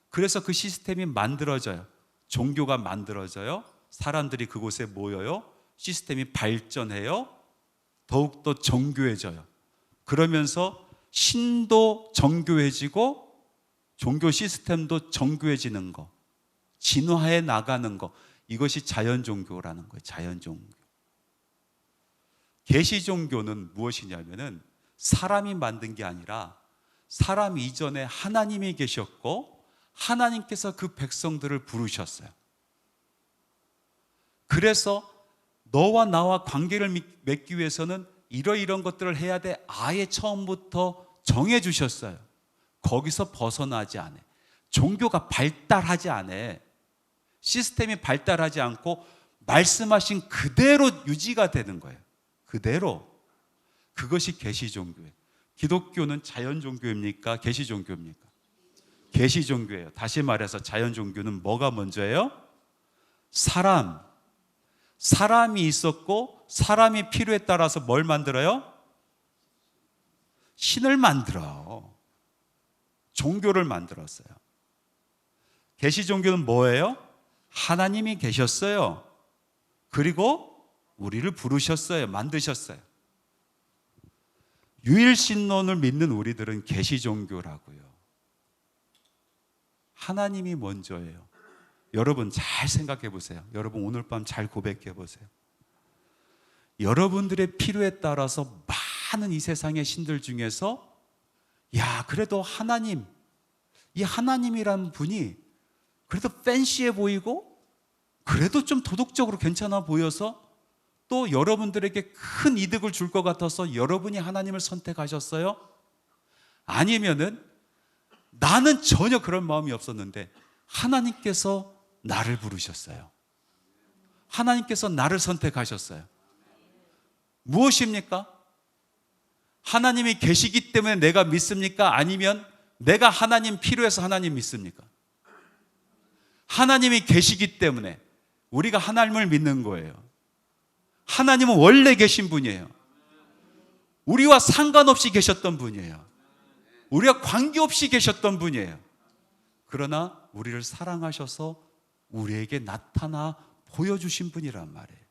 그래서 그 시스템이 만들어져요. 종교가 만들어져요. 사람들이 그곳에 모여요. 시스템이 발전해요. 더욱더 정교해져요. 그러면서 신도 정교해지고 종교 시스템도 정교해지는 거, 진화해 나가는 거, 이것이 자연 종교라는 거예요. 자연 종교. 계시 종교는 무엇이냐면은 사람이 만든 게 아니라 사람 이전에 하나님이 계셨고 하나님께서 그 백성들을 부르셨어요. 그래서 너와 나와 관계를 맺기 위해서는 이러이런 것들을 해야 돼. 아예 처음부터 정해 주셨어요. 거기서 벗어나지 않아. 종교가 발달하지 않아. 시스템이 발달하지 않고 말씀하신 그대로 유지가 되는 거예요. 그대로. 그것이 계시 종교예요. 기독교는 자연 종교입니까? 계시 종교입니까? 계시 종교예요. 다시 말해서 자연 종교는 뭐가 먼저예요? 사람이 있었고 사람이 필요에 따라서 뭘 만들어요? 신을 만들어. 종교를 만들었어요. 계시 종교는 뭐예요? 하나님이 계셨어요. 그리고 우리를 부르셨어요. 만드셨어요. 유일신론을 믿는 우리들은 계시 종교라고요. 하나님이 먼저예요. 여러분 잘 생각해 보세요. 여러분 오늘 밤 잘 고백해 보세요. 여러분들의 필요에 따라서 많은 이 세상의 신들 중에서 그래도 하나님, 이 하나님이라는 분이 그래도 팬시해 보이고 그래도 좀 도덕적으로 괜찮아 보여서 또 여러분들에게 큰 이득을 줄 것 같아서 여러분이 하나님을 선택하셨어요? 아니면은 나는 전혀 그런 마음이 없었는데 하나님께서 나를 부르셨어요. 하나님께서 나를 선택하셨어요. 무엇입니까? 하나님이 계시기 때문에 내가 믿습니까? 아니면 내가 하나님 필요해서 하나님 믿습니까? 하나님이 계시기 때문에 우리가 하나님을 믿는 거예요. 하나님은 원래 계신 분이에요. 우리와 상관없이 계셨던 분이에요. 우리와 관계없이 계셨던 분이에요. 그러나 우리를 사랑하셔서 우리에게 나타나 보여주신 분이란 말이에요.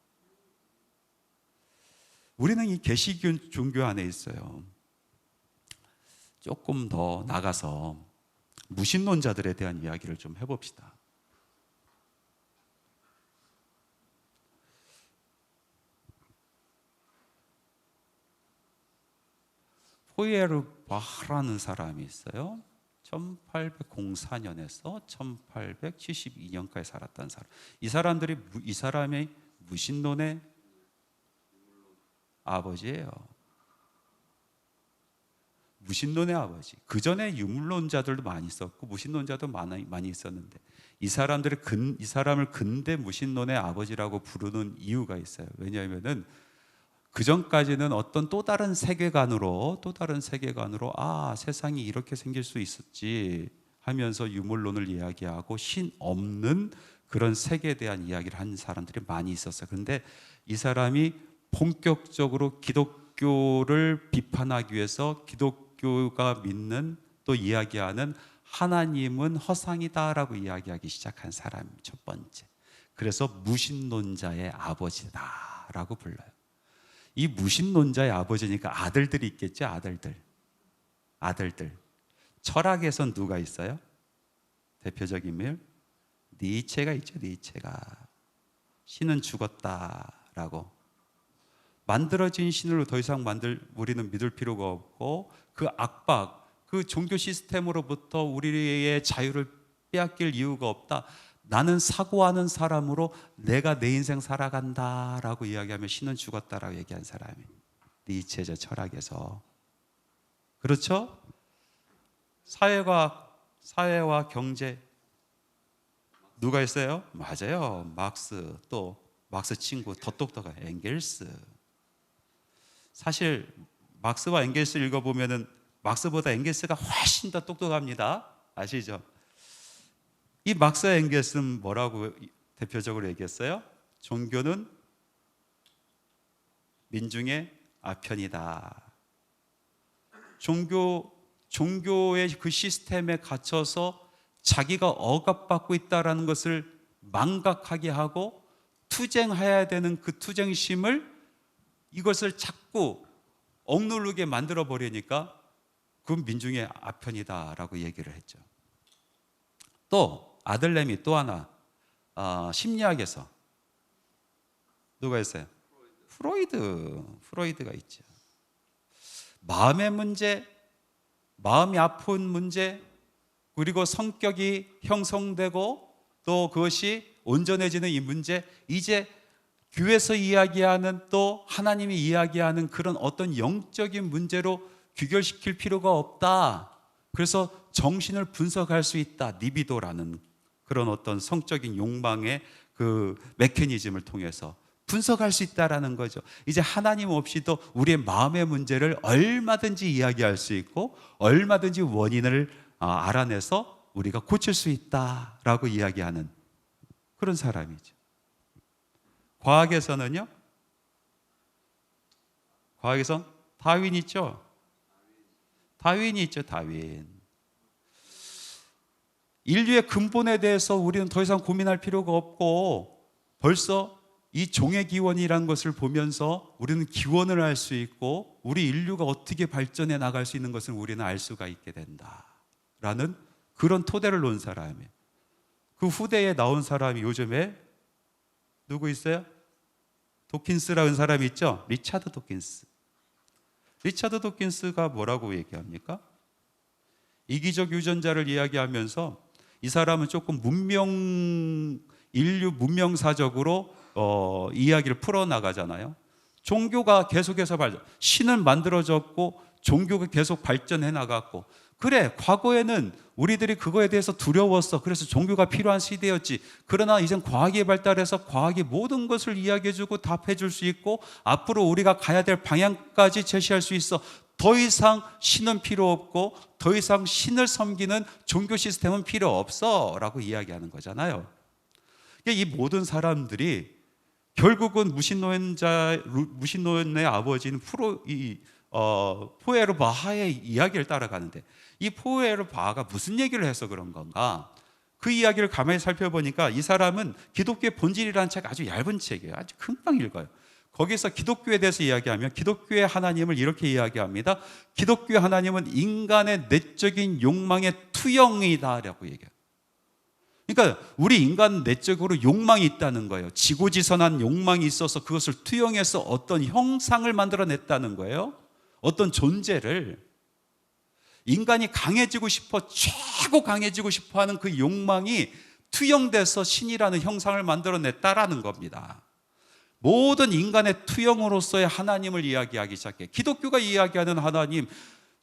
우리는 이 계시 종교 안에 있어요. 조금 더 나가서 무신론자들에 대한 이야기를 좀 해봅시다. 포에르바흐라는 사람이 있어요. 1804년에서 1872년까지 살았던 사람. 이 사람의 무신론의 아버지예요. 무신론의 아버지. 그 전에 유물론자들도 많이 있었고 무신론자도 많이 있었는데 이 사람을 근대 무신론의 아버지라고 부르는 이유가 있어요. 왜냐하면은 그 전까지는 어떤 또 다른 세계관으로 세상이 이렇게 생길 수 있었지. 하면서 유물론을 이야기하고 신 없는 그런 세계에 대한 이야기를 하는 사람들이 많이 있었어요. 그런데 이 사람이 본격적으로 기독교를 비판하기 위해서 기독교가 믿는 또 이야기하는 하나님은 허상이다라고 이야기하기 시작한 사람이 첫 번째. 그래서 무신론자의 아버지다라고 불러요. 이 무신론자의 아버지니까 아들들이 있겠죠. 아들들. 철학에선 누가 있어요? 대표적인 인물 니체가 있죠. 니체가 신은 죽었다라고, 만들어진 신을 더 이상 우리는 믿을 필요가 없고, 그 압박, 그 종교 시스템으로부터 우리의 자유를 빼앗길 이유가 없다. 나는 사고하는 사람으로 내가 내 인생 살아간다라고 이야기하며 신은 죽었다라고 얘기한 사람이 니체죠. 철학에서. 그렇죠? 사회와 경제 누가 있어요? 맞아요. 막스, 또 막스 친구 더 똑똑한 엥겔스. 사실 막스와 엥겔스 읽어보면은 막스보다 엥겔스가 훨씬 더 똑똑합니다. 아시죠? 이 막스와 엥겔스는 뭐라고 대표적으로 얘기했어요? 종교는 민중의 아편이다. 종교의 그 시스템에 갇혀서 자기가 억압받고 있다는 것을 망각하게 하고 투쟁해야 되는 그 투쟁심을, 이것을 자꾸 억누르게 만들어 버리니까 그 민중의 아편이다라고 얘기를 했죠. 또 아들내미 또 하나, 심리학에서 누가 있어요? 프로이드가 있죠. 마음의 문제, 마음이 아픈 문제, 그리고 성격이 형성되고 또 그것이 온전해지는 이 문제, 이제 교회에서 이야기하는 또 하나님이 이야기하는 그런 어떤 영적인 문제로 귀결시킬 필요가 없다. 그래서 정신을 분석할 수 있다. 리비도라는 그런 어떤 성적인 욕망의 그 메커니즘을 통해서 분석할 수 있다라는 거죠. 이제 하나님 없이도 우리의 마음의 문제를 얼마든지 이야기할 수 있고 얼마든지 원인을 알아내서 우리가 고칠 수 있다라고 이야기하는 그런 사람이죠. 과학에서는요, 다윈 있죠. 다윈이 있죠. 다윈. 인류의 근본에 대해서 우리는 더 이상 고민할 필요가 없고, 벌써 이 종의 기원이라는 것을 보면서 우리는 기원을 할 수 있고, 우리 인류가 어떻게 발전해 나갈 수 있는 것을 우리는 알 수가 있게 된다라는 그런 토대를 놓은 사람이에요. 그 후대에 나온 사람이 요즘에 누구 있어요? 도킨스라는 사람이 있죠. 리차드 도킨스가 뭐라고 얘기합니까? 이기적 유전자를 이야기하면서 이 사람은 조금 인류 문명사적으로 이야기를 풀어나가잖아요. 종교가 계속해서 신을 만들어졌고 종교가 계속 발전해 나갔고, 그래, 과거에는 우리들이 그거에 대해서 두려웠어. 그래서 종교가 필요한 시대였지. 그러나 이젠 과학이 발달해서 과학이 모든 것을 이야기해주고 답해줄 수 있고 앞으로 우리가 가야 될 방향까지 제시할 수 있어. 더 이상 신은 필요 없고 더 이상 신을 섬기는 종교 시스템은 필요 없어 라고 이야기하는 거잖아요. 이 모든 사람들이 결국은 무신론의 아버지인 포에르 바하의 이야기를 따라가는데, 이 포에르 바하가 무슨 얘기를 해서 그런 건가? 그 이야기를 가만히 살펴보니까 이 사람은 기독교의 본질이라는 책, 아주 얇은 책이에요. 아주 금방 읽어요. 거기서 기독교에 대해서 이야기하면 기독교의 하나님을 이렇게 이야기합니다. 기독교의 하나님은 인간의 내적인 욕망의 투영이다라고 얘기해요. 그러니까 우리 인간 내적으로 욕망이 있다는 거예요. 지고지선한 욕망이 있어서 그것을 투영해서 어떤 형상을 만들어냈다는 거예요. 어떤 존재를. 인간이 강해지고 싶어, 최고 강해지고 싶어 하는 그 욕망이 투영돼서 신이라는 형상을 만들어냈다라는 겁니다. 모든 인간의 투영으로서의 하나님을 이야기하기 시작해. 기독교가 이야기하는 하나님,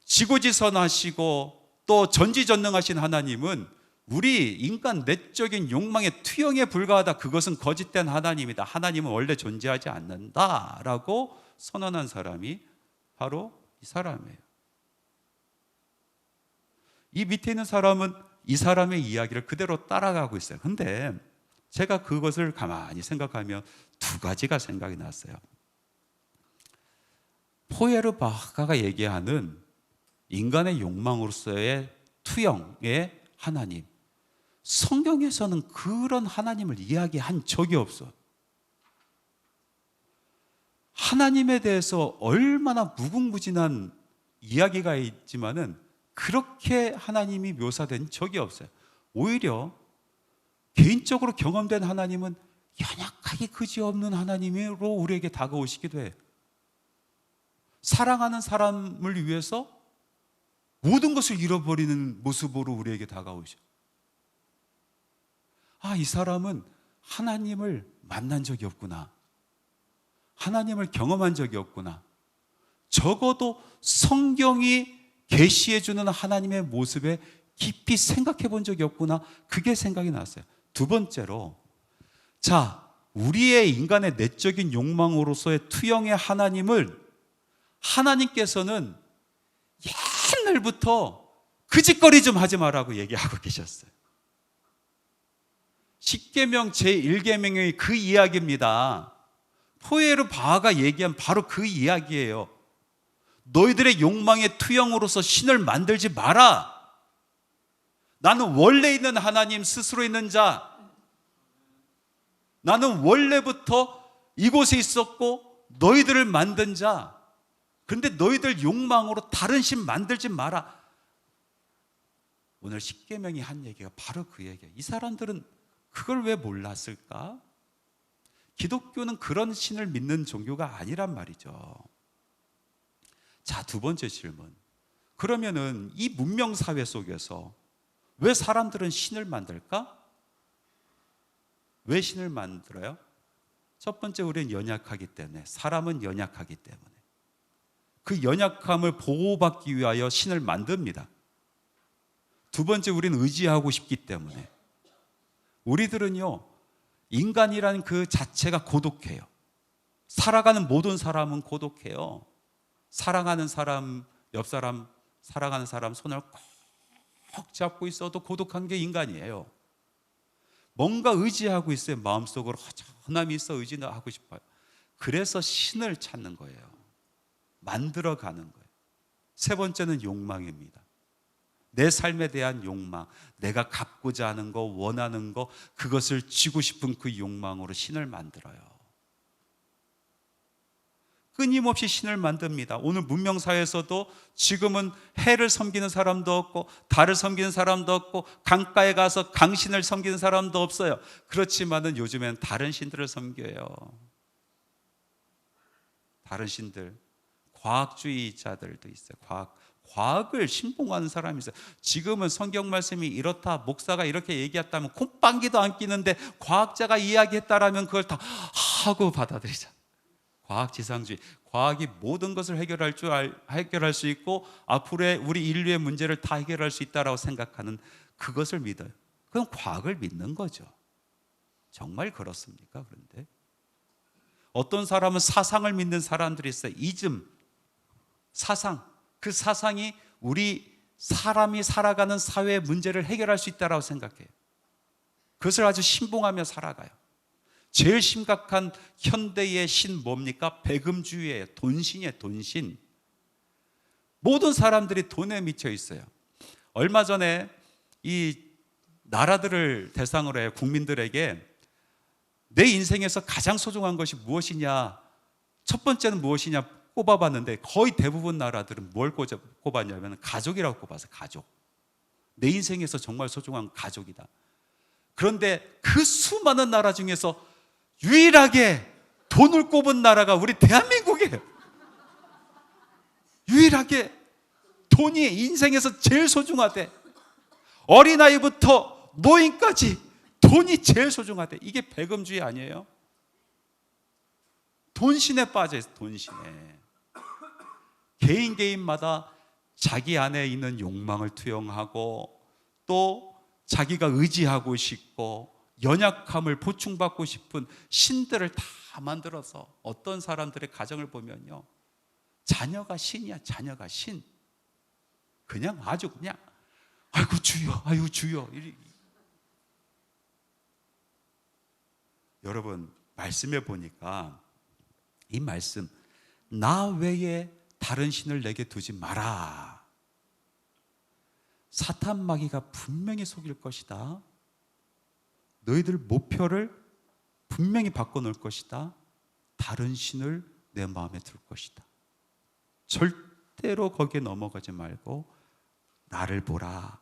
지고지선하시고 또 전지전능하신 하나님은 우리 인간 내적인 욕망의 투영에 불과하다. 그것은 거짓된 하나님이다. 하나님은 원래 존재하지 않는다라고 선언한 사람이 바로 이 사람이에요. 이 밑에 있는 사람은 이 사람의 이야기를 그대로 따라가고 있어요. 근데 제가 그것을 가만히 생각하면 두 가지가 생각이 났어요. 포에르 바하가 얘기하는 인간의 욕망으로서의 투영의 하나님, 성경에서는 그런 하나님을 이야기한 적이 없어. 하나님에 대해서 얼마나 무궁무진한 이야기가 있지만은 그렇게 하나님이 묘사된 적이 없어요. 오히려 개인적으로 경험된 하나님은 연약하기 그지없는 하나님으로 우리에게 다가오시기도 해요. 사랑하는 사람을 위해서 모든 것을 잃어버리는 모습으로 우리에게 다가오셔. 이 사람은 하나님을 만난 적이 없구나. 하나님을 경험한 적이 없구나. 적어도 성경이 계시해 주는 하나님의 모습에 깊이 생각해 본 적이 없구나. 그게 생각이 났어요. 두 번째로, 우리의 인간의 내적인 욕망으로서의 투영의 하나님을 하나님께서는 옛날부터 그 짓거리 좀 하지 말라고 얘기하고 계셨어요. 십계명 제1계명의 그 이야기입니다. 포에르 바하가 얘기한 바로 그 이야기예요. 너희들의 욕망의 투영으로서 신을 만들지 마라. 나는 원래 있는 하나님, 스스로 있는 자. 나는 원래부터 이곳에 있었고 너희들을 만든 자. 그런데 너희들 욕망으로 다른 신 만들지 마라. 오늘 십계명이 한 얘기가 바로 그 얘기예요. 이 사람들은 그걸 왜 몰랐을까? 기독교는 그런 신을 믿는 종교가 아니란 말이죠. 두 번째 질문. 그러면은 이 문명 사회 속에서 왜 사람들은 신을 만들까? 왜 신을 만들어요? 첫 번째, 우리는 연약하기 때문에, 사람은 연약하기 때문에. 그 연약함을 보호받기 위하여 신을 만듭니다. 두 번째, 우리는 의지하고 싶기 때문에. 우리들은요, 인간이라는 그 자체가 고독해요. 살아가는 모든 사람은 고독해요. 사랑하는 사람, 옆 사람, 사랑하는 사람 손을 꼭 잡고 있어도 고독한 게 인간이에요. 뭔가 의지하고 있어요. 마음속으로 허전함이 있어 의지하고 싶어요. 그래서 신을 찾는 거예요. 만들어가는 거예요. 세 번째는 욕망입니다. 내 삶에 대한 욕망, 내가 갖고자 하는 거, 원하는 거, 그것을 쥐고 싶은 그 욕망으로 신을 만들어요. 끊임없이 신을 만듭니다. 오늘 문명사회에서도 지금은 해를 섬기는 사람도 없고 달을 섬기는 사람도 없고 강가에 가서 강신을 섬기는 사람도 없어요. 그렇지만은 요즘엔 다른 신들을 섬겨요. 다른 신들, 과학주의자들도 있어요. 과학을 신봉하는 사람이 있어요. 지금은 성경 말씀이 이렇다, 목사가 이렇게 얘기했다면 콧방귀도 안 끼는데 과학자가 이야기했다라면 그걸 다 하고 받아들이자. 과학지상주의, 과학이 모든 것을 해결할 수 있고 앞으로의 우리 인류의 문제를 다 해결할 수 있다라고 생각하는 그것을 믿어요. 그건 과학을 믿는 거죠. 정말 그렇습니까? 그런데 어떤 사람은 사상을 믿는 사람들이 있어요. 이즘, 사상. 그 사상이 우리 사람이 살아가는 사회의 문제를 해결할 수 있다고 생각해요. 그것을 아주 신봉하며 살아가요. 제일 심각한 현대의 신 뭡니까? 배금주의예요. 돈신이에요. 돈신. 모든 사람들이 돈에 미쳐 있어요. 얼마 전에 이 나라들을 대상으로 해요. 국민들에게 내 인생에서 가장 소중한 것이 무엇이냐, 첫 번째는 무엇이냐 꼽아봤는데 거의 대부분 나라들은 뭘 꼽았냐면 가족이라고 꼽아서 가족. 내 인생에서 정말 소중한 가족이다. 그런데 그 수많은 나라 중에서 유일하게 돈을 꼽은 나라가 우리 대한민국이에요. 유일하게 돈이 인생에서 제일 소중하대. 어린아이부터 노인까지 돈이 제일 소중하대. 이게 배금주의 아니에요? 돈신에 빠져있어. 돈신에. 개인마다 자기 안에 있는 욕망을 투영하고 또 자기가 의지하고 싶고 연약함을 보충받고 싶은 신들을 다 만들어서 어떤 사람들의 가정을 보면요, 자녀가 신이야. 자녀가 신. 그냥 아주 그냥 아이고 주여, 아이고 주여. 여러분, 말씀해 보니까 이 말씀, 나 외에 다른 신을 내게 두지 마라. 사탄 마귀가 분명히 속일 것이다. 너희들 목표를 분명히 바꿔놓을 것이다. 다른 신을 내 마음에 둘 것이다. 절대로 거기에 넘어가지 말고 나를 보라.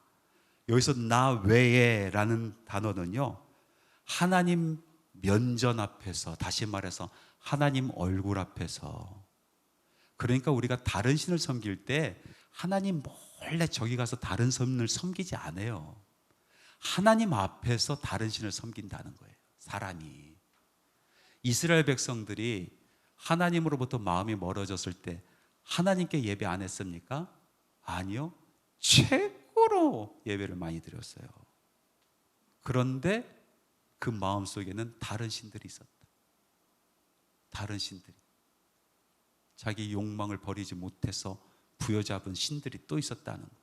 여기서 나 외에 라는 단어는요, 하나님 면전 앞에서, 다시 말해서 하나님 얼굴 앞에서, 그러니까 우리가 다른 신을 섬길 때 하나님 몰래 저기 가서 다른 신을 섬기지 않아요. 하나님 앞에서 다른 신을 섬긴다는 거예요. 사람이. 이스라엘 백성들이 하나님으로부터 마음이 멀어졌을 때 하나님께 예배 안 했습니까? 아니요. 최고로 예배를 많이 드렸어요. 그런데 그 마음속에는 다른 신들이 있었다. 다른 신들이. 자기 욕망을 버리지 못해서 부여잡은 신들이 또 있었다는 거예요.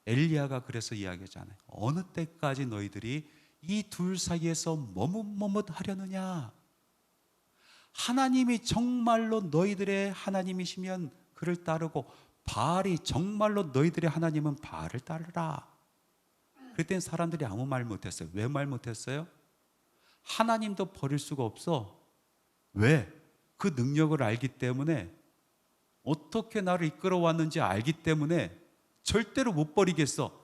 엘리야가 그래서 이야기하잖아요. 어느 때까지 너희들이 이 둘 사이에서 머뭇머뭇하려느냐. 하나님이 정말로 너희들의 하나님이시면 그를 따르고, 바알이 정말로 너희들의 하나님은 바알을 따르라. 그랬더니 사람들이 아무 말 못했어요. 왜 말 못했어요? 하나님도 버릴 수가 없어. 왜? 그 능력을 알기 때문에, 어떻게 나를 이끌어왔는지 알기 때문에 절대로 못 버리겠어.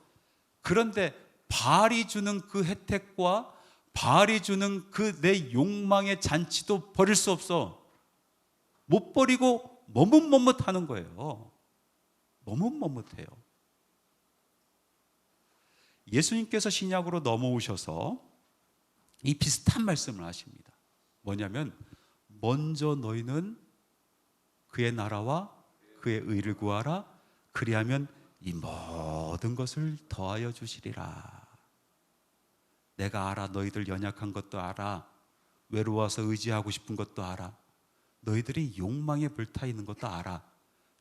그런데 바알이 주는 그 혜택과 바알이 주는 그 내 욕망의 잔치도 버릴 수 없어. 못 버리고 머뭇머뭇하는 거예요. 머뭇머뭇해요. 예수님께서 신약으로 넘어오셔서 이 비슷한 말씀을 하십니다. 뭐냐면, 먼저 너희는 그의 나라와 그의 의를 구하라. 그리하면 이 모든 것을 더하여 주시리라. 내가 알아. 너희들 연약한 것도 알아. 외로워서 의지하고 싶은 것도 알아. 너희들이 욕망에 불타 있는 것도 알아.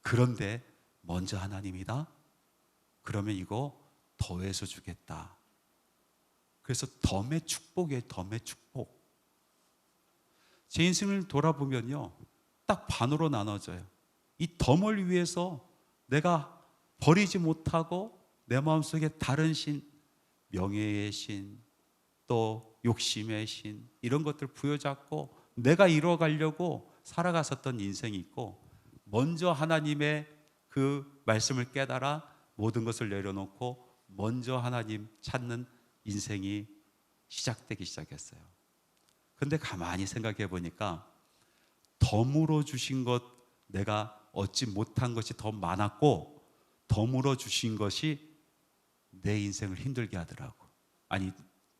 그런데 먼저 하나님이다. 그러면 이거 더해서 주겠다. 그래서 덤의 축복이에요. 덤의 축복. 제 인생을 돌아보면요, 딱 반으로 나눠져요. 이 덤을 위해서 내가 버리지 못하고 내 마음속에 다른 신, 명예의 신, 또 욕심의 신, 이런 것들 부여잡고 내가 이루어가려고 살아갔었던 인생이 있고, 먼저 하나님의 그 말씀을 깨달아 모든 것을 내려놓고 먼저 하나님 찾는 인생이 시작되기 시작했어요. 근데 가만히 생각해 보니까 덤으로 주신 것, 내가 얻지 못한 것이 더 많았고, 덤으로 주신 것이 내 인생을 힘들게 하더라고. 아니,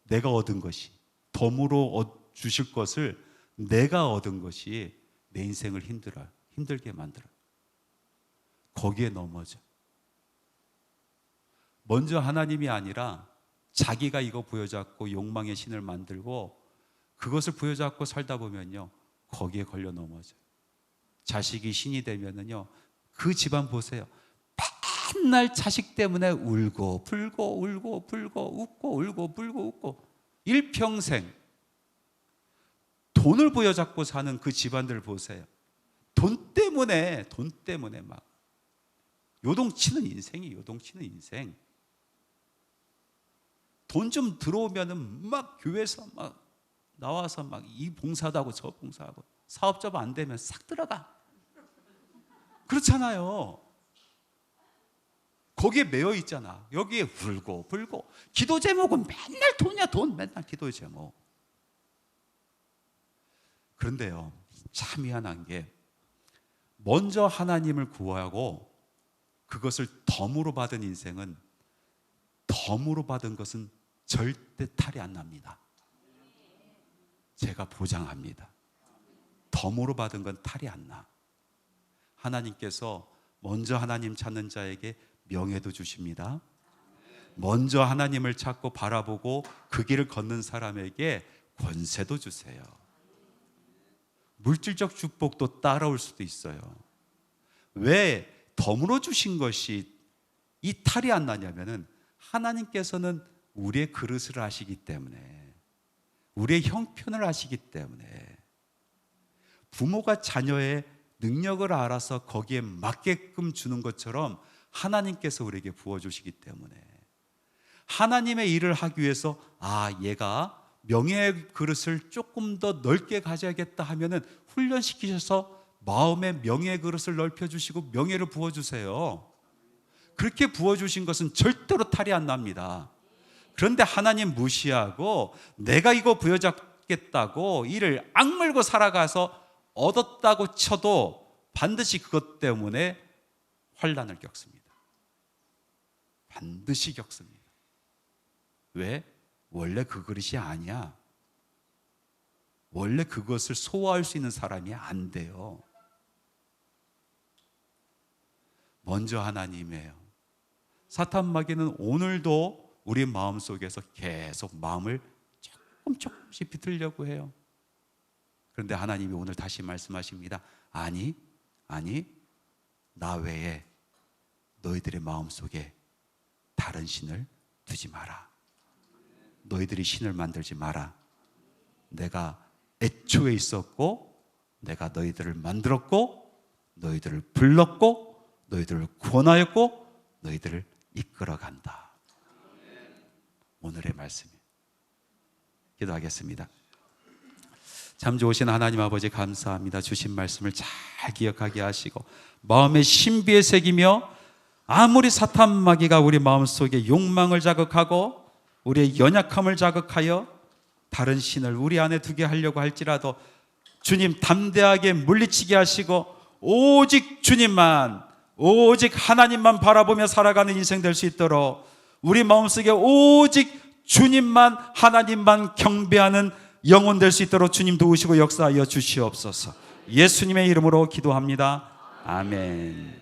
내가 얻은 것이, 덤으로 주실 것을 내가 얻은 것이 내 인생을 힘들게 만들어요. 거기에 넘어져. 먼저 하나님이 아니라 자기가 이거 부여잡고 욕망의 신을 만들고 그것을 부여잡고 살다 보면요, 거기에 걸려 넘어져요. 자식이 신이 되면은요, 그 집안 보세요. 맨날 자식 때문에 울고 불고 울고 불고 웃고 울고 불고 웃고, 일평생 돈을 부여잡고 사는 그 집안들 보세요. 돈 때문에 막 요동치는 인생이, 요동치는 인생. 돈 좀 들어오면은 막 교회에서 막 나와서 막 이 봉사도 하고 저 봉사하고, 사업자가 안 되면 싹 들어가. 그렇잖아요. 거기에 매여 있잖아. 여기에 울고 불고. 기도 제목은 맨날 돈이야, 돈. 맨날 기도 제목. 그런데요, 참 희한한 게, 먼저 하나님을 구하고 그것을 덤으로 받은 인생은, 덤으로 받은 것은 절대 탈이 안 납니다. 제가 보장합니다. 덤으로 받은 건 탈이 안 나. 하나님께서 먼저 하나님 찾는 자에게 명예도 주십니다. 먼저 하나님을 찾고 바라보고 그 길을 걷는 사람에게 권세도 주세요. 물질적 축복도 따라올 수도 있어요. 왜 덤으로 주신 것이 이 탈이 안 나냐면은, 하나님께서는 우리의 그릇을 아시기 때문에, 우리의 형편을 아시기 때문에, 부모가 자녀의 능력을 알아서 거기에 맞게끔 주는 것처럼 하나님께서 우리에게 부어주시기 때문에, 하나님의 일을 하기 위해서 얘가 명예의 그릇을 조금 더 넓게 가져야겠다 하면은 훈련시키셔서 마음의 명예의 그릇을 넓혀주시고 명예를 부어주세요. 그렇게 부어주신 것은 절대로 탈이 안 납니다. 그런데 하나님 무시하고 내가 이거 부여잡겠다고 이를 악물고 살아가서 얻었다고 쳐도 반드시 그것 때문에 환난을 겪습니다. 반드시 겪습니다. 왜? 원래 그 그릇이 아니야. 원래 그것을 소화할 수 있는 사람이 안 돼요. 먼저 하나님이에요. 사탄 마귀는 오늘도 우리 마음속에서 계속 마음을 조금씩 비틀려고 해요. 그런데 하나님이 오늘 다시 말씀하십니다. 아니, 나 외에 너희들의 마음속에 다른 신을 두지 마라. 너희들이 신을 만들지 마라. 내가 애초에 있었고, 내가 너희들을 만들었고, 너희들을 불렀고, 너희들을 구원하였고, 너희들을 이끌어간다. 오늘의 말씀이에요. 기도하겠습니다. 참 좋으신 하나님 아버지 감사합니다. 주신 말씀을 잘 기억하게 하시고 마음에 신비에 새기며, 아무리 사탄 마귀가 우리 마음속에 욕망을 자극하고 우리의 연약함을 자극하여 다른 신을 우리 안에 두게 하려고 할지라도 주님 담대하게 물리치게 하시고 오직 주님만, 오직 하나님만 바라보며 살아가는 인생 될 수 있도록 우리 마음속에 오직 주님만, 하나님만 경배하는 영혼 될 수 있도록 주님 도우시고 역사하여 주시옵소서. 예수님의 이름으로 기도합니다. 아멘.